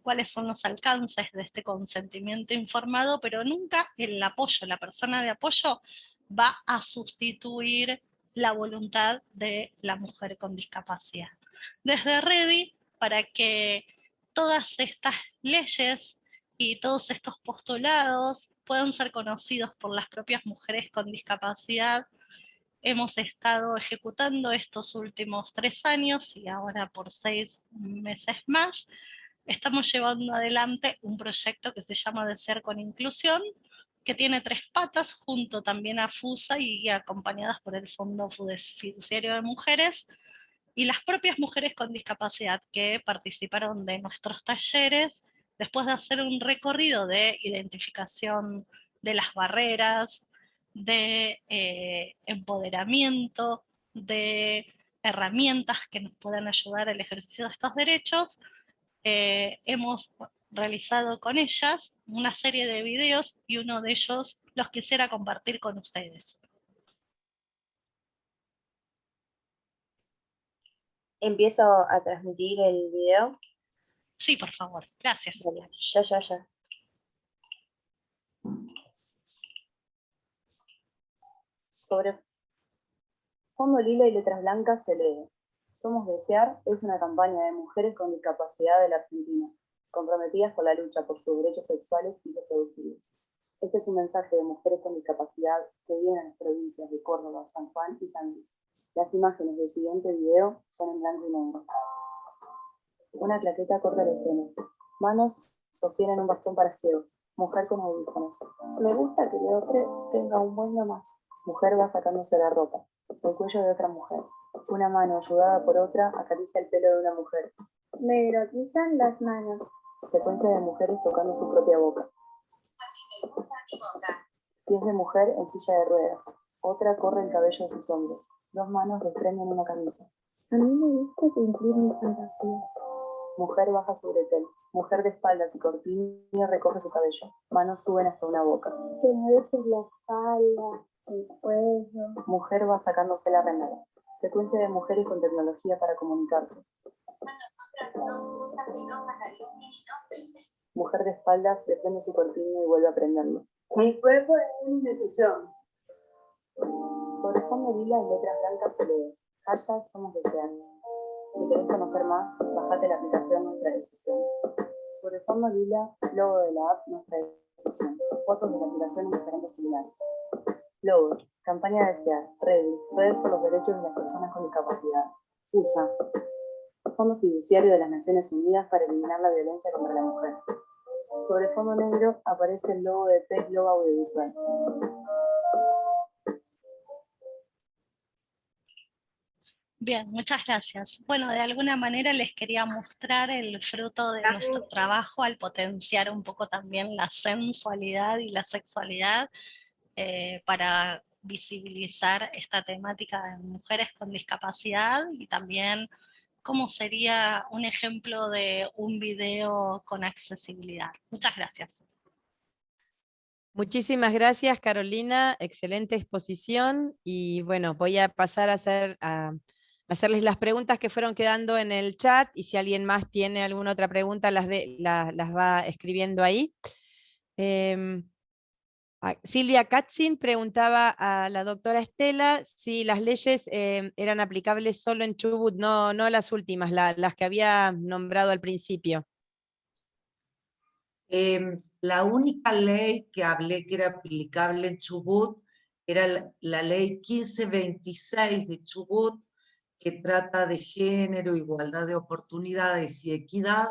cuáles son los alcances de este consentimiento informado, pero nunca el apoyo, la persona de apoyo va a sustituir la voluntad de la mujer con discapacidad. Desde REDI, para que todas estas leyes y todos estos postulados puedan ser conocidos por las propias mujeres con discapacidad, hemos estado ejecutando estos últimos 3 años y ahora por 6 meses más, estamos llevando adelante un proyecto que se llama De Ser con Inclusión, que tiene 3 patas, junto también a FUSA y acompañadas por el Fondo Fiduciario de Mujeres, y las propias mujeres con discapacidad que participaron de nuestros talleres, después de hacer un recorrido de identificación de las barreras, de empoderamiento, de herramientas que nos puedan ayudar al ejercicio de estos derechos. Hemos realizado con ellas una serie de videos y uno de ellos los quisiera compartir con ustedes. ¿Empiezo a transmitir el video? Sí, por favor. Gracias. Bueno, ya. Sobre fondo lila y letras blancas se lee: Somos Desear es una campaña de mujeres con discapacidad de la Argentina, comprometidas con la lucha por sus derechos sexuales y reproductivos. Este es un mensaje de mujeres con discapacidad que viven en las provincias de Córdoba, San Juan y San Luis. Las imágenes del siguiente video son en blanco y negro. Una claqueta corta la escena. Manos sostienen un bastón para ciegos. Mujer con audífonos. Me gusta que el otro tenga un buen más. Mujer va sacándose la ropa. El cuello de otra mujer. Una mano ayudada por otra acaricia el pelo de una mujer. Me erotizan las manos. Secuencia de mujeres tocando su propia boca. A mí me gusta mi boca. Pies de mujer en silla de ruedas. Otra corre el cabello de sus hombros. Dos manos desprenden una camisa. A mí me gusta cumplir mis fantasías. Mujer baja sobre el pelo. Mujer de espaldas y cortina recoge su cabello. Manos suben hasta una boca. Que me beses la espalda, el cuello. Mujer va sacándose la remera. Secuencia de mujeres con tecnología para comunicarse. A nosotras nos gusta que nos acaricien y nos besen. Mujer de espaldas desprende su cortina y vuelve a prenderlo. Mi cuerpo es una indecisión. Sobre fondo lila en letras blancas se lee. Hashtag Somos Desear. Si querés conocer más, bajate la aplicación Nuestra Decisión. Sobre fondo lila, logo de la app Nuestra Decisión. Fotos de la aplicación en diferentes celulares. Logos, campaña Desear, Red por los derechos de las personas con discapacidad. USA, Fondo Fiduciario de las Naciones Unidas para eliminar la violencia contra la mujer. Sobre fondo negro aparece el logo de Pez Globo Audiovisual. Bien, muchas gracias. Bueno, de alguna manera les quería mostrar el fruto de nuestro trabajo al potenciar un poco también la sensualidad y la sexualidad para visibilizar esta temática de mujeres con discapacidad y también cómo sería un ejemplo de un video con accesibilidad. Muchas gracias. Muchísimas gracias, Carolina. Excelente exposición. Y bueno, voy a pasar a hacerles las preguntas que fueron quedando en el chat, y si alguien más tiene alguna otra pregunta, las va escribiendo ahí. Silvia Katzin preguntaba a la doctora Estela si las leyes eran aplicables solo en Chubut, no las últimas, las que había nombrado al principio. La única ley que hablé que era aplicable en Chubut era la ley 1526 de Chubut, que trata de género, igualdad de oportunidades y equidad,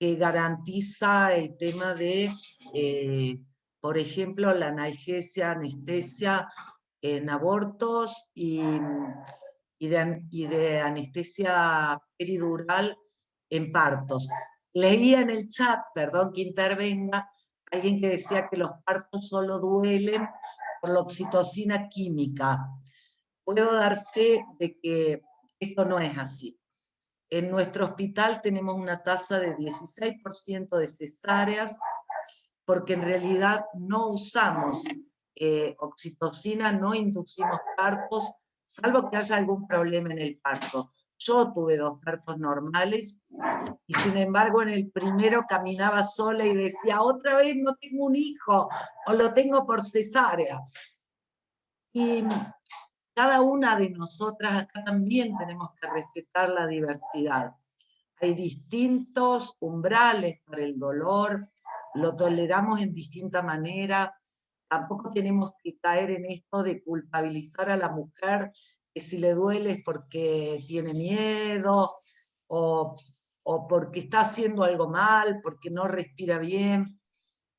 que garantiza el tema de, por ejemplo, la analgesia, anestesia en abortos y de anestesia peridural en partos. Leía en el chat, perdón que intervenga, alguien que decía que los partos solo duelen por la oxitocina química. Puedo dar fe de que esto no es así. En nuestro hospital tenemos una tasa de 16% de cesáreas, porque en realidad no usamos oxitocina, no inducimos partos, salvo que haya algún problema en el parto. Yo tuve 2 partos normales, y sin embargo en el primero caminaba sola y decía, otra vez no tengo un hijo, o lo tengo por cesárea. Y cada una de nosotras acá también tenemos que respetar la diversidad. Hay distintos umbrales para el dolor, lo toleramos en distinta manera. Tampoco tenemos que caer en esto de culpabilizar a la mujer, que si le duele es porque tiene miedo, o porque está haciendo algo mal, porque no respira bien.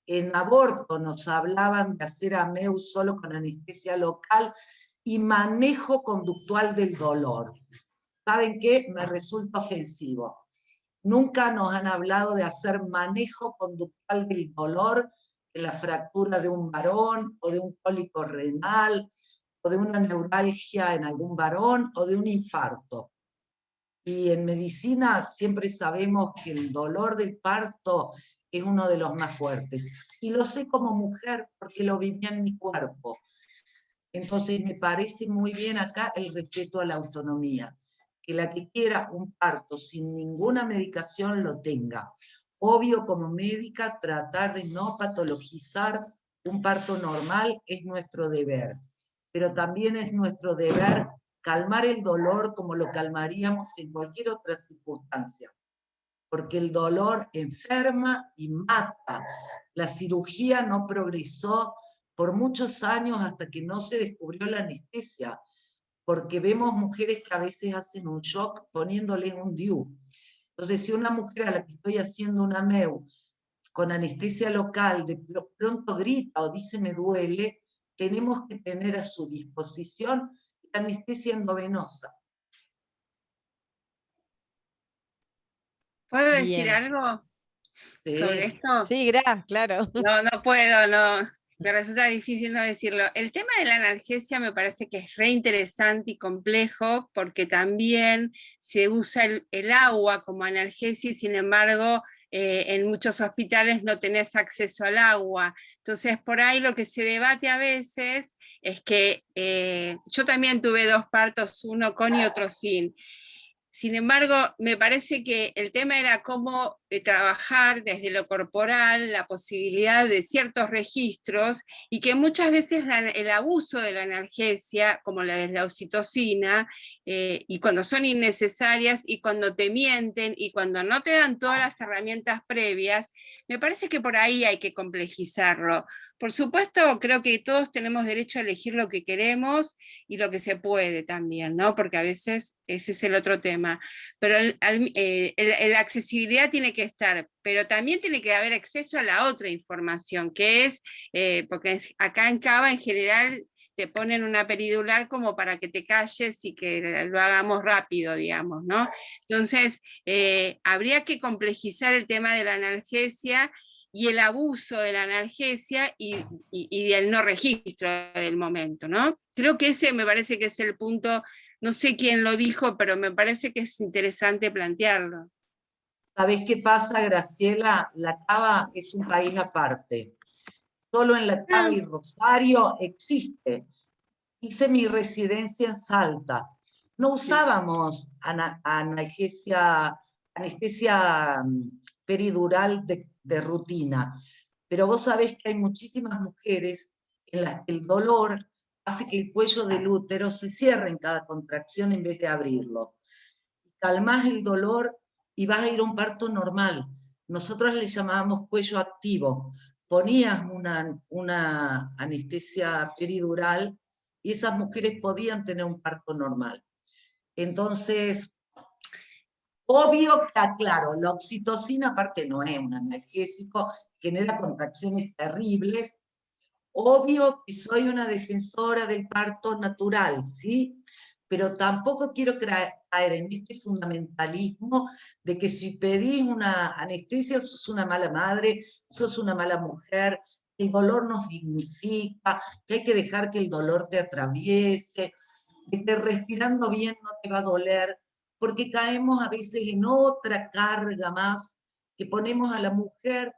En aborto nos hablaban de hacer AMEU solo con anestesia local y manejo conductual del dolor. ¿Saben qué? Me resulta ofensivo. Nunca nos han hablado de hacer manejo conductual del dolor en la fractura de un varón, o de un cólico renal, o de una neuralgia en algún varón, o de un infarto. Y en medicina siempre sabemos que el dolor del parto es uno de los más fuertes. Y lo sé como mujer porque lo viví en mi cuerpo. Entonces me parece muy bien acá el respeto a la autonomía. Que la que quiera un parto sin ninguna medicación lo tenga. Obvio, como médica, tratar de no patologizar un parto normal es nuestro deber. Pero también es nuestro deber calmar el dolor como lo calmaríamos en cualquier otra circunstancia. Porque el dolor enferma y mata. La cirugía no progresó por muchos años hasta que no se descubrió la anestesia, porque vemos mujeres que a veces hacen un shock poniéndole un DIU. Entonces, si una mujer a la que estoy haciendo una AMEU con anestesia local, de pronto grita o dice me duele, tenemos que tener a su disposición la anestesia endovenosa. ¿Puedo decir Bien. algo Sí. sobre esto? Sí, claro. No puedo, no. Me resulta difícil no decirlo. El tema de la analgesia me parece que es re interesante y complejo porque también se usa el agua como analgesia y sin embargo en muchos hospitales no tenés acceso al agua. Entonces por ahí lo que se debate a veces es que yo también tuve 2 partos, uno con y otro sin. Sin embargo, me parece que el tema era cómo trabajar desde lo corporal la posibilidad de ciertos registros y que muchas veces el abuso de la analgesia, como la de la oxitocina, y cuando son innecesarias y cuando te mienten y cuando no te dan todas las herramientas previas, me parece que por ahí hay que complejizarlo. Por supuesto, creo que todos tenemos derecho a elegir lo que queremos y lo que se puede también, ¿no? Porque a veces ese es el otro tema. Pero la accesibilidad tiene que estar, pero también tiene que haber acceso a la otra información, que es, porque acá en Cava en general te ponen una peridular como para que te calles y que lo hagamos rápido, digamos, ¿no? Entonces, habría que complejizar el tema de la analgesia y el abuso de la analgesia y del no registro del momento, ¿no? Creo que ese me parece que es el punto, no sé quién lo dijo, pero me parece que es interesante plantearlo. ¿Sabés qué pasa, Graciela? La Cava es un país aparte. Solo en La Cava y Rosario existe. Hice mi residencia en Salta. No usábamos analgesia, anestesia peridural de rutina, pero vos sabés que hay muchísimas mujeres en las que el dolor hace que el cuello del útero se cierre en cada contracción en vez de abrirlo. Calmás el dolor y vas a ir a un parto normal. Nosotros le llamábamos cuello activo. Ponías una anestesia peridural y esas mujeres podían tener un parto normal. Entonces, obvio que, claro, la oxitocina aparte no es un analgésico, genera contracciones terribles. Obvio que soy una defensora del parto natural, ¿sí? Pero tampoco quiero caer en este fundamentalismo de que si pedís una anestesia sos una mala madre, sos una mala mujer, el dolor nos dignifica, que hay que dejar que el dolor te atraviese, que respirando bien no te va a doler, porque caemos a veces en otra carga más que ponemos a la mujer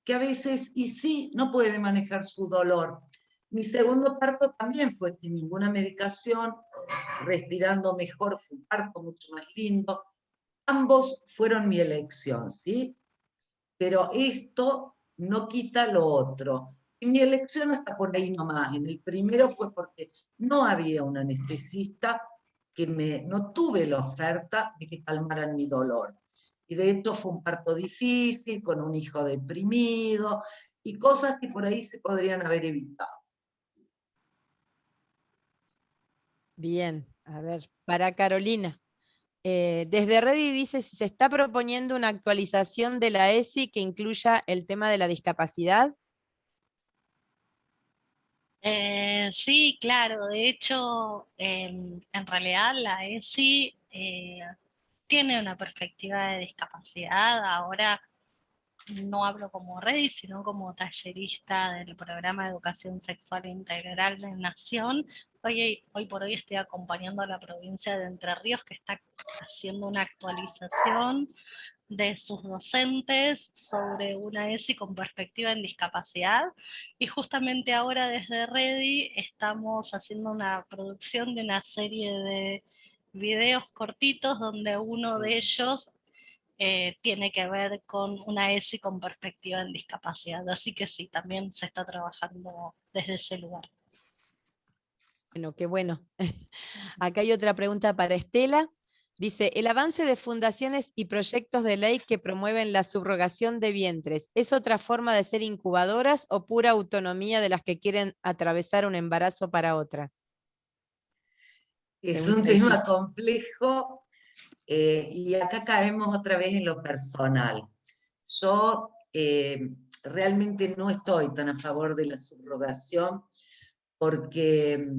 que a veces, y sí, no puede manejar su dolor. Mi segundo parto también fue sin ninguna medicación, respirando mejor, fue un parto mucho más lindo. Ambos fueron mi elección, ¿sí? Pero esto no quita lo otro. Y mi elección está por ahí nomás. En el primero fue porque no había un anestesista no tuve la oferta de que calmaran mi dolor. Y de hecho fue un parto difícil, con un hijo deprimido, y cosas que por ahí se podrían haber evitado. Bien, a ver, para Carolina. Desde Redi dice si se está proponiendo una actualización de la ESI que incluya el tema de la discapacidad. Sí, claro, de hecho, en realidad la ESI tiene una perspectiva de discapacidad. Ahora no hablo como Redi, sino como tallerista del programa de educación sexual integral de Nación. Hoy por hoy estoy acompañando a la provincia de Entre Ríos, que está haciendo una actualización de sus docentes sobre una ESI con perspectiva en discapacidad, y justamente ahora desde Redi estamos haciendo una producción de una serie de videos cortitos donde uno de ellos tiene que ver con una ESI con perspectiva en discapacidad, así que sí, también se está trabajando desde ese lugar. Bueno, qué bueno. Acá hay otra pregunta para Estela. Dice, el avance de fundaciones y proyectos de ley que promueven la subrogación de vientres, ¿es otra forma de ser incubadoras o pura autonomía de las que quieren atravesar un embarazo para otra? Es un tema complejo y acá caemos otra vez en lo personal. Yo realmente no estoy tan a favor de la subrogación, porque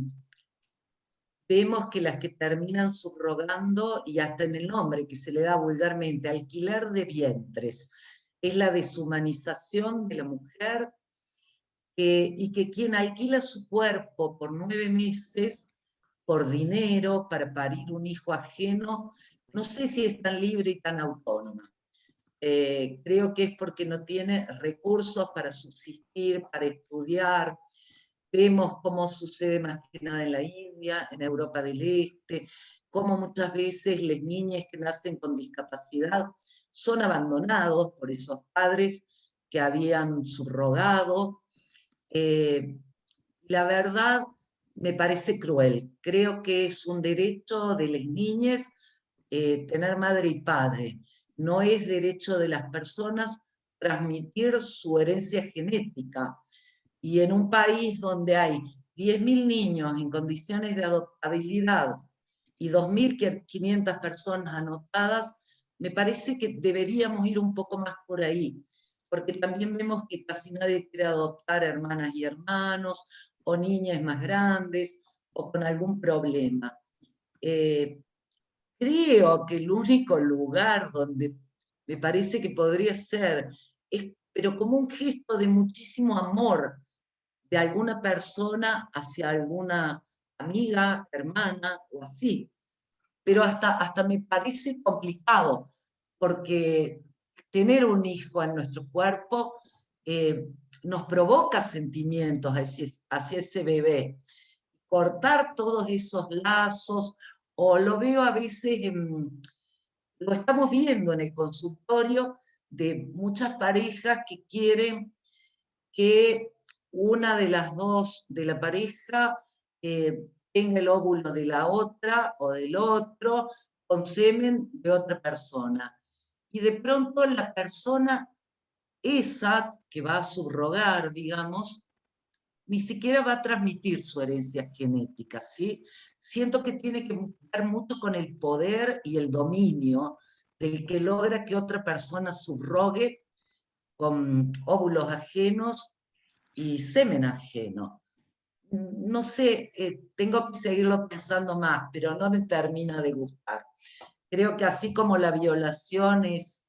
vemos que las que terminan subrogando, y hasta en el nombre que se le da vulgarmente, alquiler de vientres, es la deshumanización de la mujer, y que quien alquila su cuerpo por 9 meses, por dinero, para parir un hijo ajeno, no sé si es tan libre y tan autónoma. Creo que es porque no tiene recursos para subsistir, para estudiar. Vemos cómo sucede más que nada en la India, en Europa del Este, cómo muchas veces las niñas que nacen con discapacidad son abandonados por esos padres que habían subrogado. La verdad me parece cruel. Creo que es un derecho de las niñas tener madre y padre. No es derecho de las personas transmitir su herencia genética. Y en un país donde hay 10.000 niños en condiciones de adoptabilidad y 2.500 personas anotadas, me parece que deberíamos ir un poco más por ahí, porque también vemos que casi nadie quiere adoptar hermanas y hermanos, o niñas más grandes, o con algún problema. Creo que el único lugar donde me parece que podría ser, pero como un gesto de muchísimo amor de alguna persona hacia alguna amiga, hermana o así. Pero hasta me parece complicado, porque tener un hijo en nuestro cuerpo nos provoca sentimientos hacia ese bebé. Cortar todos esos lazos, o lo veo a veces, lo estamos viendo en el consultorio de muchas parejas que quieren que una de las dos de la pareja tenga el óvulo de la otra o del otro, con semen de otra persona. Y de pronto la persona esa que va a subrogar, digamos, ni siquiera va a transmitir su herencia genética, ¿sí? Siento que tiene que ver mucho con el poder y el dominio del que logra que otra persona subrogue con óvulos ajenos y semen ajeno. No sé, tengo que seguirlo pensando más, pero no me termina de gustar. Creo que así como la violación es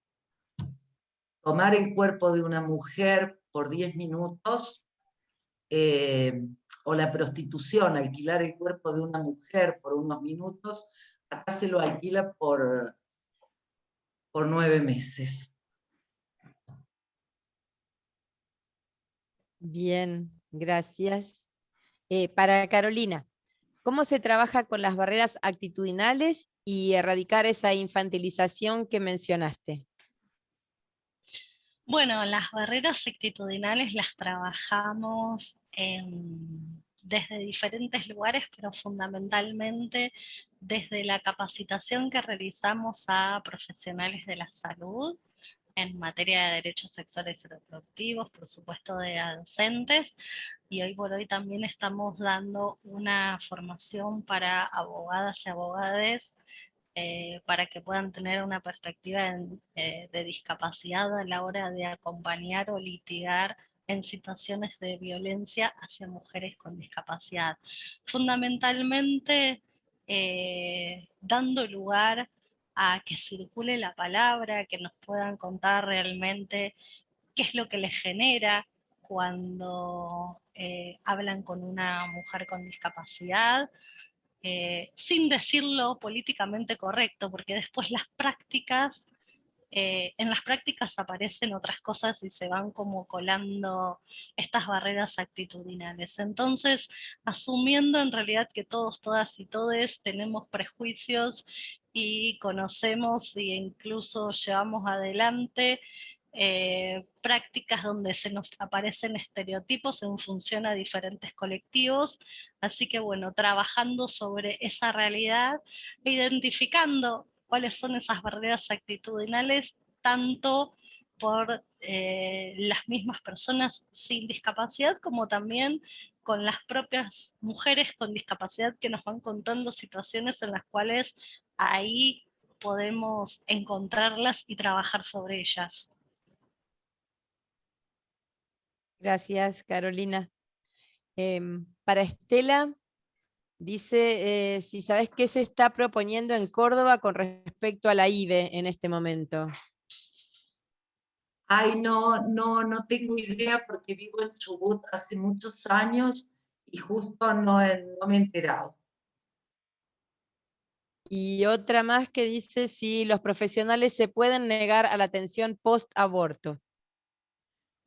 tomar el cuerpo de una mujer por 10 minutos, o la prostitución, alquilar el cuerpo de una mujer por unos minutos, acá se lo alquila por 9 meses. Bien, gracias. Para Carolina, ¿cómo se trabaja con las barreras actitudinales y erradicar esa infantilización que mencionaste? Bueno, las barreras actitudinales las trabajamos desde diferentes lugares, pero fundamentalmente desde la capacitación que realizamos a profesionales de la salud en materia de derechos sexuales y reproductivos, por supuesto a docentes, y hoy por hoy también estamos dando una formación para abogadas y abogados para que puedan tener una perspectiva de discapacidad a la hora de acompañar o litigar en situaciones de violencia hacia mujeres con discapacidad. Fundamentalmente dando lugar a que circule la palabra, que nos puedan contar realmente qué es lo que les genera cuando hablan con una mujer con discapacidad, sin decirlo políticamente correcto, porque después las prácticas, en las prácticas aparecen otras cosas y se van como colando estas barreras actitudinales. Entonces, asumiendo en realidad que todos, todas y todes tenemos prejuicios y conocemos e incluso llevamos adelante prácticas donde se nos aparecen estereotipos en función a diferentes colectivos, así que bueno, trabajando sobre esa realidad, identificando cuáles son esas barreras actitudinales, tanto por las mismas personas sin discapacidad, como también con las propias mujeres con discapacidad que nos van contando situaciones en las cuales ahí podemos encontrarlas y trabajar sobre ellas. Gracias, Carolina. Para Estela, dice si sabes qué se está proponiendo en Córdoba con respecto a la IVE en este momento. Ay, no tengo idea porque vivo en Chubut hace muchos años y justo no me he enterado. Y otra más que dice si los profesionales se pueden negar a la atención post-aborto.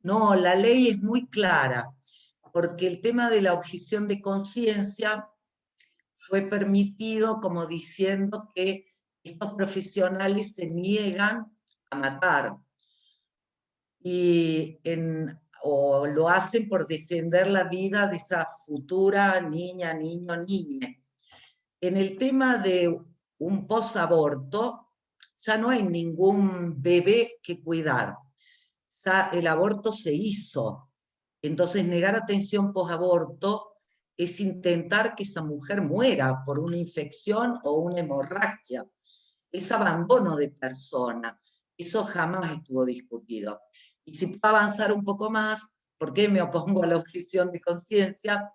No, la ley es muy clara, porque el tema de la objeción de conciencia fue permitido como diciendo que estos profesionales se niegan a matar. O lo hacen por defender la vida de esa futura niña, niño, niña. En el tema de un posaborto, ya no hay ningún bebé que cuidar. Ya el aborto se hizo. Entonces, negar atención posaborto es intentar que esa mujer muera por una infección o una hemorragia. Es abandono de persona. Eso jamás estuvo discutido. Y si puedo avanzar un poco más, ¿por qué me opongo a la objeción de conciencia?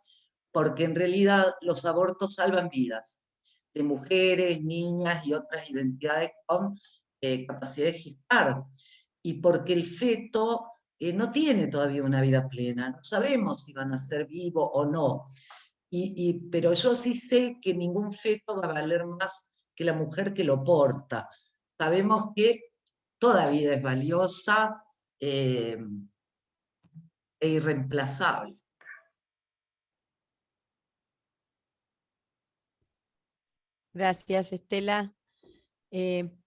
Porque en realidad los abortos salvan vidas de mujeres, niñas y otras identidades con capacidad de gestar. Y porque el feto no tiene todavía una vida plena, no sabemos si van a ser vivos o no. Pero yo sí sé que ningún feto va a valer más que la mujer que lo porta. Sabemos que toda vida es valiosa e irreemplazable. Gracias, Estela.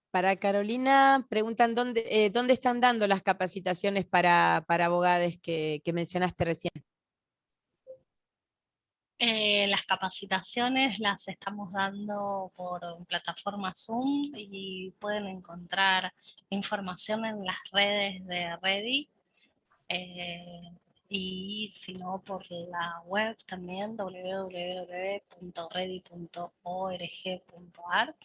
Para Carolina, preguntan dónde están dando las capacitaciones para abogados que mencionaste recién. Las capacitaciones las estamos dando por plataforma Zoom y pueden encontrar información en las redes de Ready y si no por la web también www.ready.org.art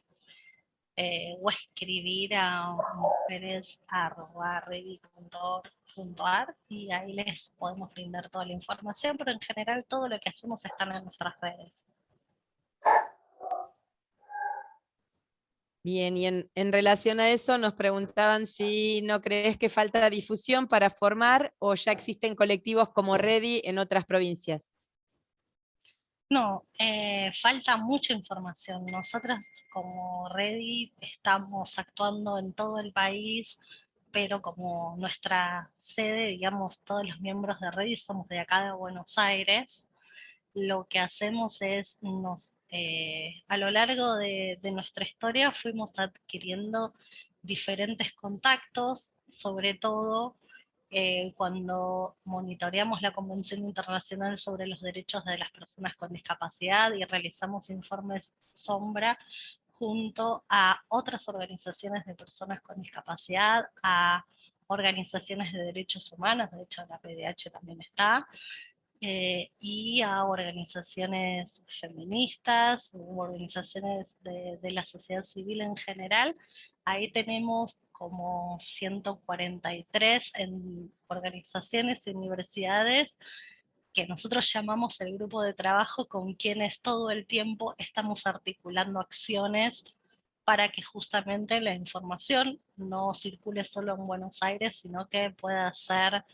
o escribir a mujeres@ready.org.art y ahí les podemos brindar toda la información, pero en general todo lo que hacemos está en nuestras redes. Bien, y en relación a eso nos preguntaban si no crees que falta difusión para formar o ya existen colectivos como Ready en otras provincias. No, falta mucha información. Nosotras como Ready estamos actuando en todo el país, pero como nuestra sede, digamos, todos los miembros de Ready somos de acá de Buenos Aires, lo que hacemos es, a lo largo de nuestra historia fuimos adquiriendo diferentes contactos, sobre todo cuando monitoreamos la Convención Internacional sobre los Derechos de las Personas con Discapacidad y realizamos informes sombra junto a otras organizaciones de personas con discapacidad, a organizaciones de derechos humanos, de hecho la PDH también está, y a organizaciones feministas, organizaciones de la sociedad civil en general. Ahí tenemos como 143 organizaciones y universidades que nosotros llamamos el grupo de trabajo, con quienes todo el tiempo estamos articulando acciones para que justamente la información no circule solo en Buenos Aires, sino que pueda ser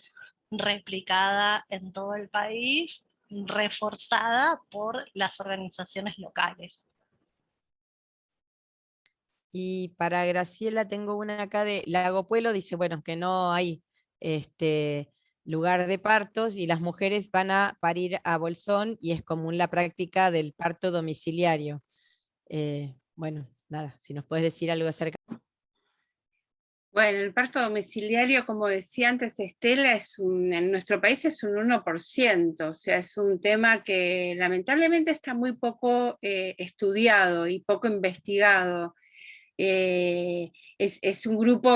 replicada en todo el país, reforzada por las organizaciones locales. Y para Graciela tengo una acá de Lago Puelo, dice, bueno, que no hay lugar de partos y las mujeres van a parir a Bolsón y es común la práctica del parto domiciliario. Bueno, nada, si nos puedes decir algo acerca. Bueno, el parto domiciliario, como decía antes Estela, en nuestro país es un 1%, o sea, es un tema que lamentablemente está muy poco estudiado y poco investigado. Es un grupo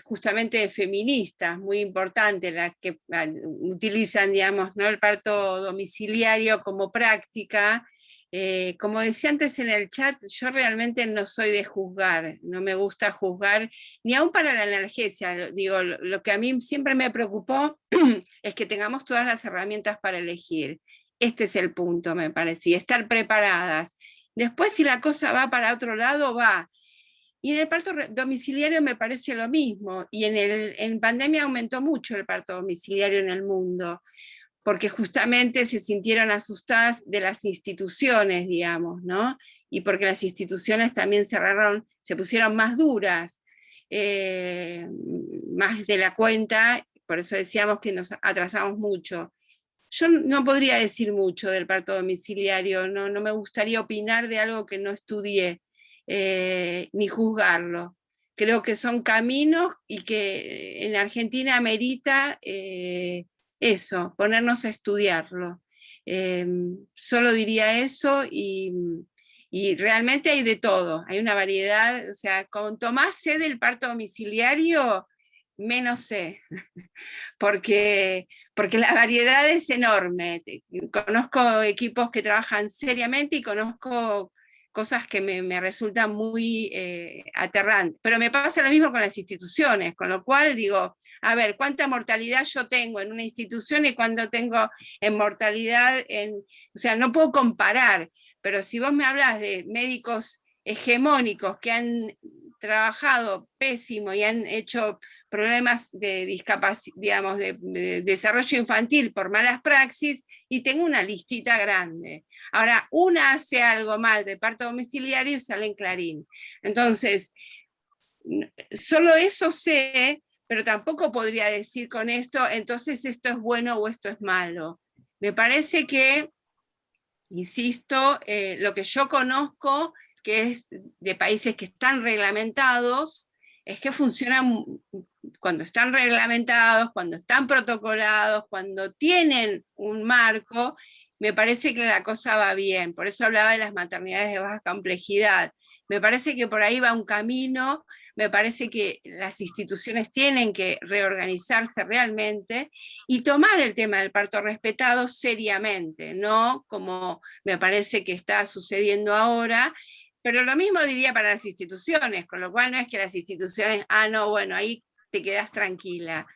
justamente de feministas muy importante, las que utilizan, digamos, ¿no?, el parto domiciliario como práctica, Como decía antes en el chat, yo realmente no soy de juzgar, no me gusta juzgar, ni aún para la analgesia. Digo, lo que a mí siempre me preocupó es que tengamos todas las herramientas para elegir. Este es el punto, me parece, y estar preparadas. Después, si la cosa va para otro lado, va. Y en el parto domiciliario me parece lo mismo, y en pandemia aumentó mucho el parto domiciliario en el mundo, porque justamente se sintieron asustadas de las instituciones, digamos, ¿no? Y porque las instituciones también cerraron, se pusieron más duras, más de la cuenta, por eso decíamos que nos atrasamos mucho. Yo no podría decir mucho del parto domiciliario, no me gustaría opinar de algo que no estudié, ni juzgarlo. Creo que son caminos y que en Argentina amerita eso, ponernos a estudiarlo. Solo diría eso y realmente hay de todo, hay una variedad, o sea, cuanto más sé del parto domiciliario, menos sé, porque la variedad es enorme. Conozco equipos que trabajan seriamente y conozco cosas que me resultan muy aterrantes. Pero me pasa lo mismo con las instituciones, con lo cual digo, a ver, ¿cuánta mortalidad yo tengo en una institución y cuánto tengo en mortalidad o sea, no puedo comparar, pero si vos me hablas de médicos hegemónicos que han trabajado pésimo y han hecho problemas de discapacidad, digamos, de desarrollo infantil por malas praxis, y tengo una listita grande. Ahora, una hace algo mal de parto domiciliario y sale en Clarín. Entonces, solo eso sé, pero tampoco podría decir con esto, entonces esto es bueno o esto es malo. Me parece que, insisto, lo que yo conozco, que es de países que están reglamentados, es que funcionan cuando están reglamentados, cuando están protocolados, cuando tienen un marco. Me parece que la cosa va bien. Por eso hablaba de las maternidades de baja complejidad. Me parece que por ahí va un camino, me parece que las instituciones tienen que reorganizarse realmente y tomar el tema del parto respetado seriamente, no como me parece que está sucediendo ahora. Pero lo mismo diría para las instituciones, con lo cual no es que las instituciones, no, bueno, ahí te quedas tranquila.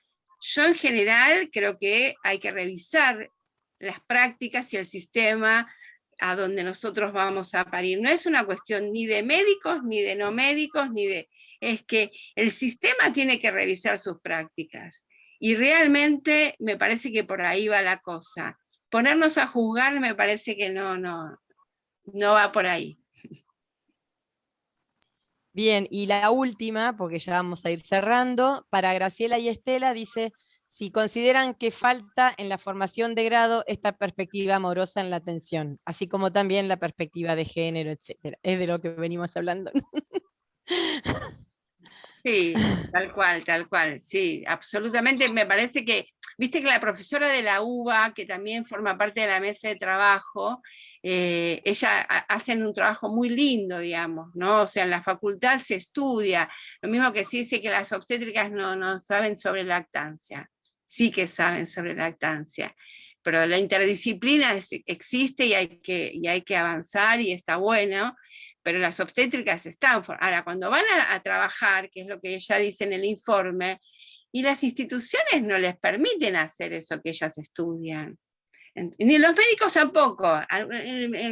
Yo en general creo que hay que revisar las prácticas y el sistema a donde nosotros vamos a parir. No es una cuestión ni de médicos, ni de no médicos, es que el sistema tiene que revisar sus prácticas. Y realmente me parece que por ahí va la cosa. Ponernos a juzgar me parece que no va por ahí. Bien, y la última, porque ya vamos a ir cerrando, para Graciela y Estela dice, si consideran que falta en la formación de grado esta perspectiva amorosa en la atención, así como también la perspectiva de género, etcétera. Es de lo que venimos hablando. Sí, tal cual, sí, absolutamente. Me parece que, viste que la profesora de la UBA, que también forma parte de la mesa de trabajo, ella hacen un trabajo muy lindo, digamos, ¿no? O sea, en la facultad se estudia, lo mismo que se dice que las obstétricas no saben sobre lactancia, sí que saben sobre lactancia, pero la interdisciplina existe y hay que avanzar y está bueno. Pero las obstétricas están. Ahora, cuando van a trabajar, que es lo que ella dice en el informe, y las instituciones no les permiten hacer eso que ellas estudian. Ni los médicos tampoco.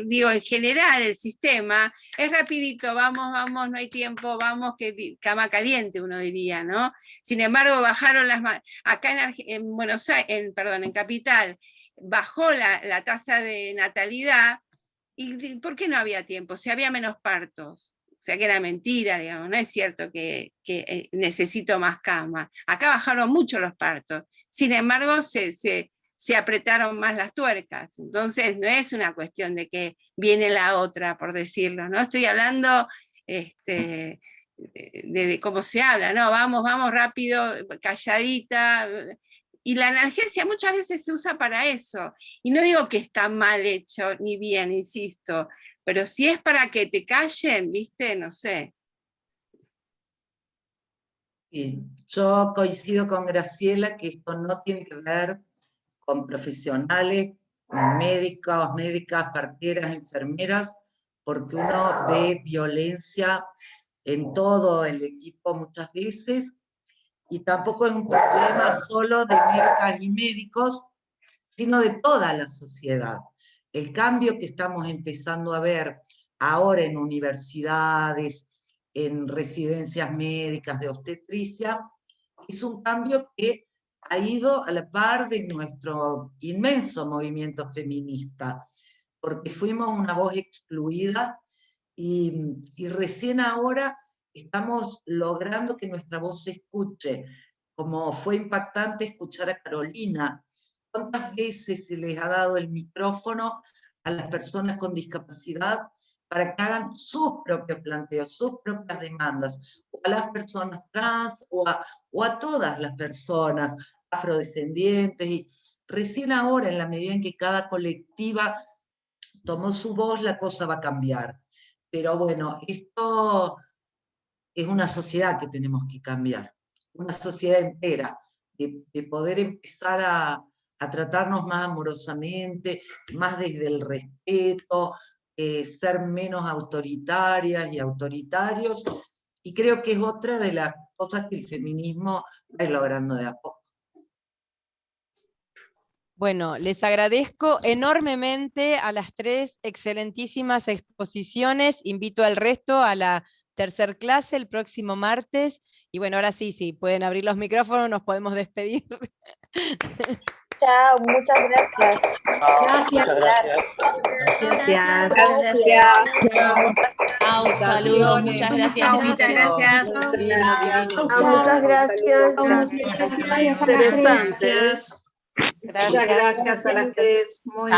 Digo, en general el sistema es rapidito, vamos, no hay tiempo, vamos, que cama caliente uno diría, ¿no? Sin embargo, bajaron acá en Buenos Aires, en Capital, bajó la tasa de natalidad. ¿Y por qué no había tiempo? Si había menos partos. O sea que era mentira, digamos, no es cierto que necesito más cama. Acá bajaron mucho los partos. Sin embargo, se apretaron más las tuercas. Entonces no es una cuestión de que viene la otra, por decirlo, ¿no? Estoy hablando de cómo se habla, ¿no? Vamos rápido, calladita. Y la analgesia muchas veces se usa para eso. Y no digo que está mal hecho, ni bien, insisto, pero si es para que te callen, ¿viste? No sé. Yo coincido con Graciela que esto no tiene que ver con profesionales médicos, médicas, parteras, enfermeras, porque uno ve violencia en todo el equipo muchas veces, y tampoco es un problema solo de médicas y médicos, sino de toda la sociedad. El cambio que estamos empezando a ver ahora en universidades, en residencias médicas de obstetricia, es un cambio que ha ido a la par de nuestro inmenso movimiento feminista, porque fuimos una voz excluida y recién ahora estamos logrando que nuestra voz se escuche, como fue impactante escuchar a Carolina. ¿Cuántas veces se les ha dado el micrófono a las personas con discapacidad para que hagan sus propios planteos, sus propias demandas, o a las personas trans, o a todas las personas afrodescendientes? Y recién ahora, en la medida en que cada colectiva tomó su voz, la cosa va a cambiar. Pero bueno, esto es una sociedad que tenemos que cambiar, una sociedad entera, de poder empezar a tratarnos más amorosamente, más desde el respeto, ser menos autoritarias y autoritarios, y creo que es otra de las cosas que el feminismo va logrando de a poco. Bueno, les agradezco enormemente a las tres excelentísimas exposiciones. Invito al resto a la tercer clase el próximo martes. Y bueno, ahora sí, pueden abrir los micrófonos, nos podemos despedir. Chao, muchas gracias. Gracias. Chao, saludos, muchas gracias. Muchas gracias. Divino, divino. Muchas gracias. Gracias. Interesantes. Muchas gracias a las tres. Muy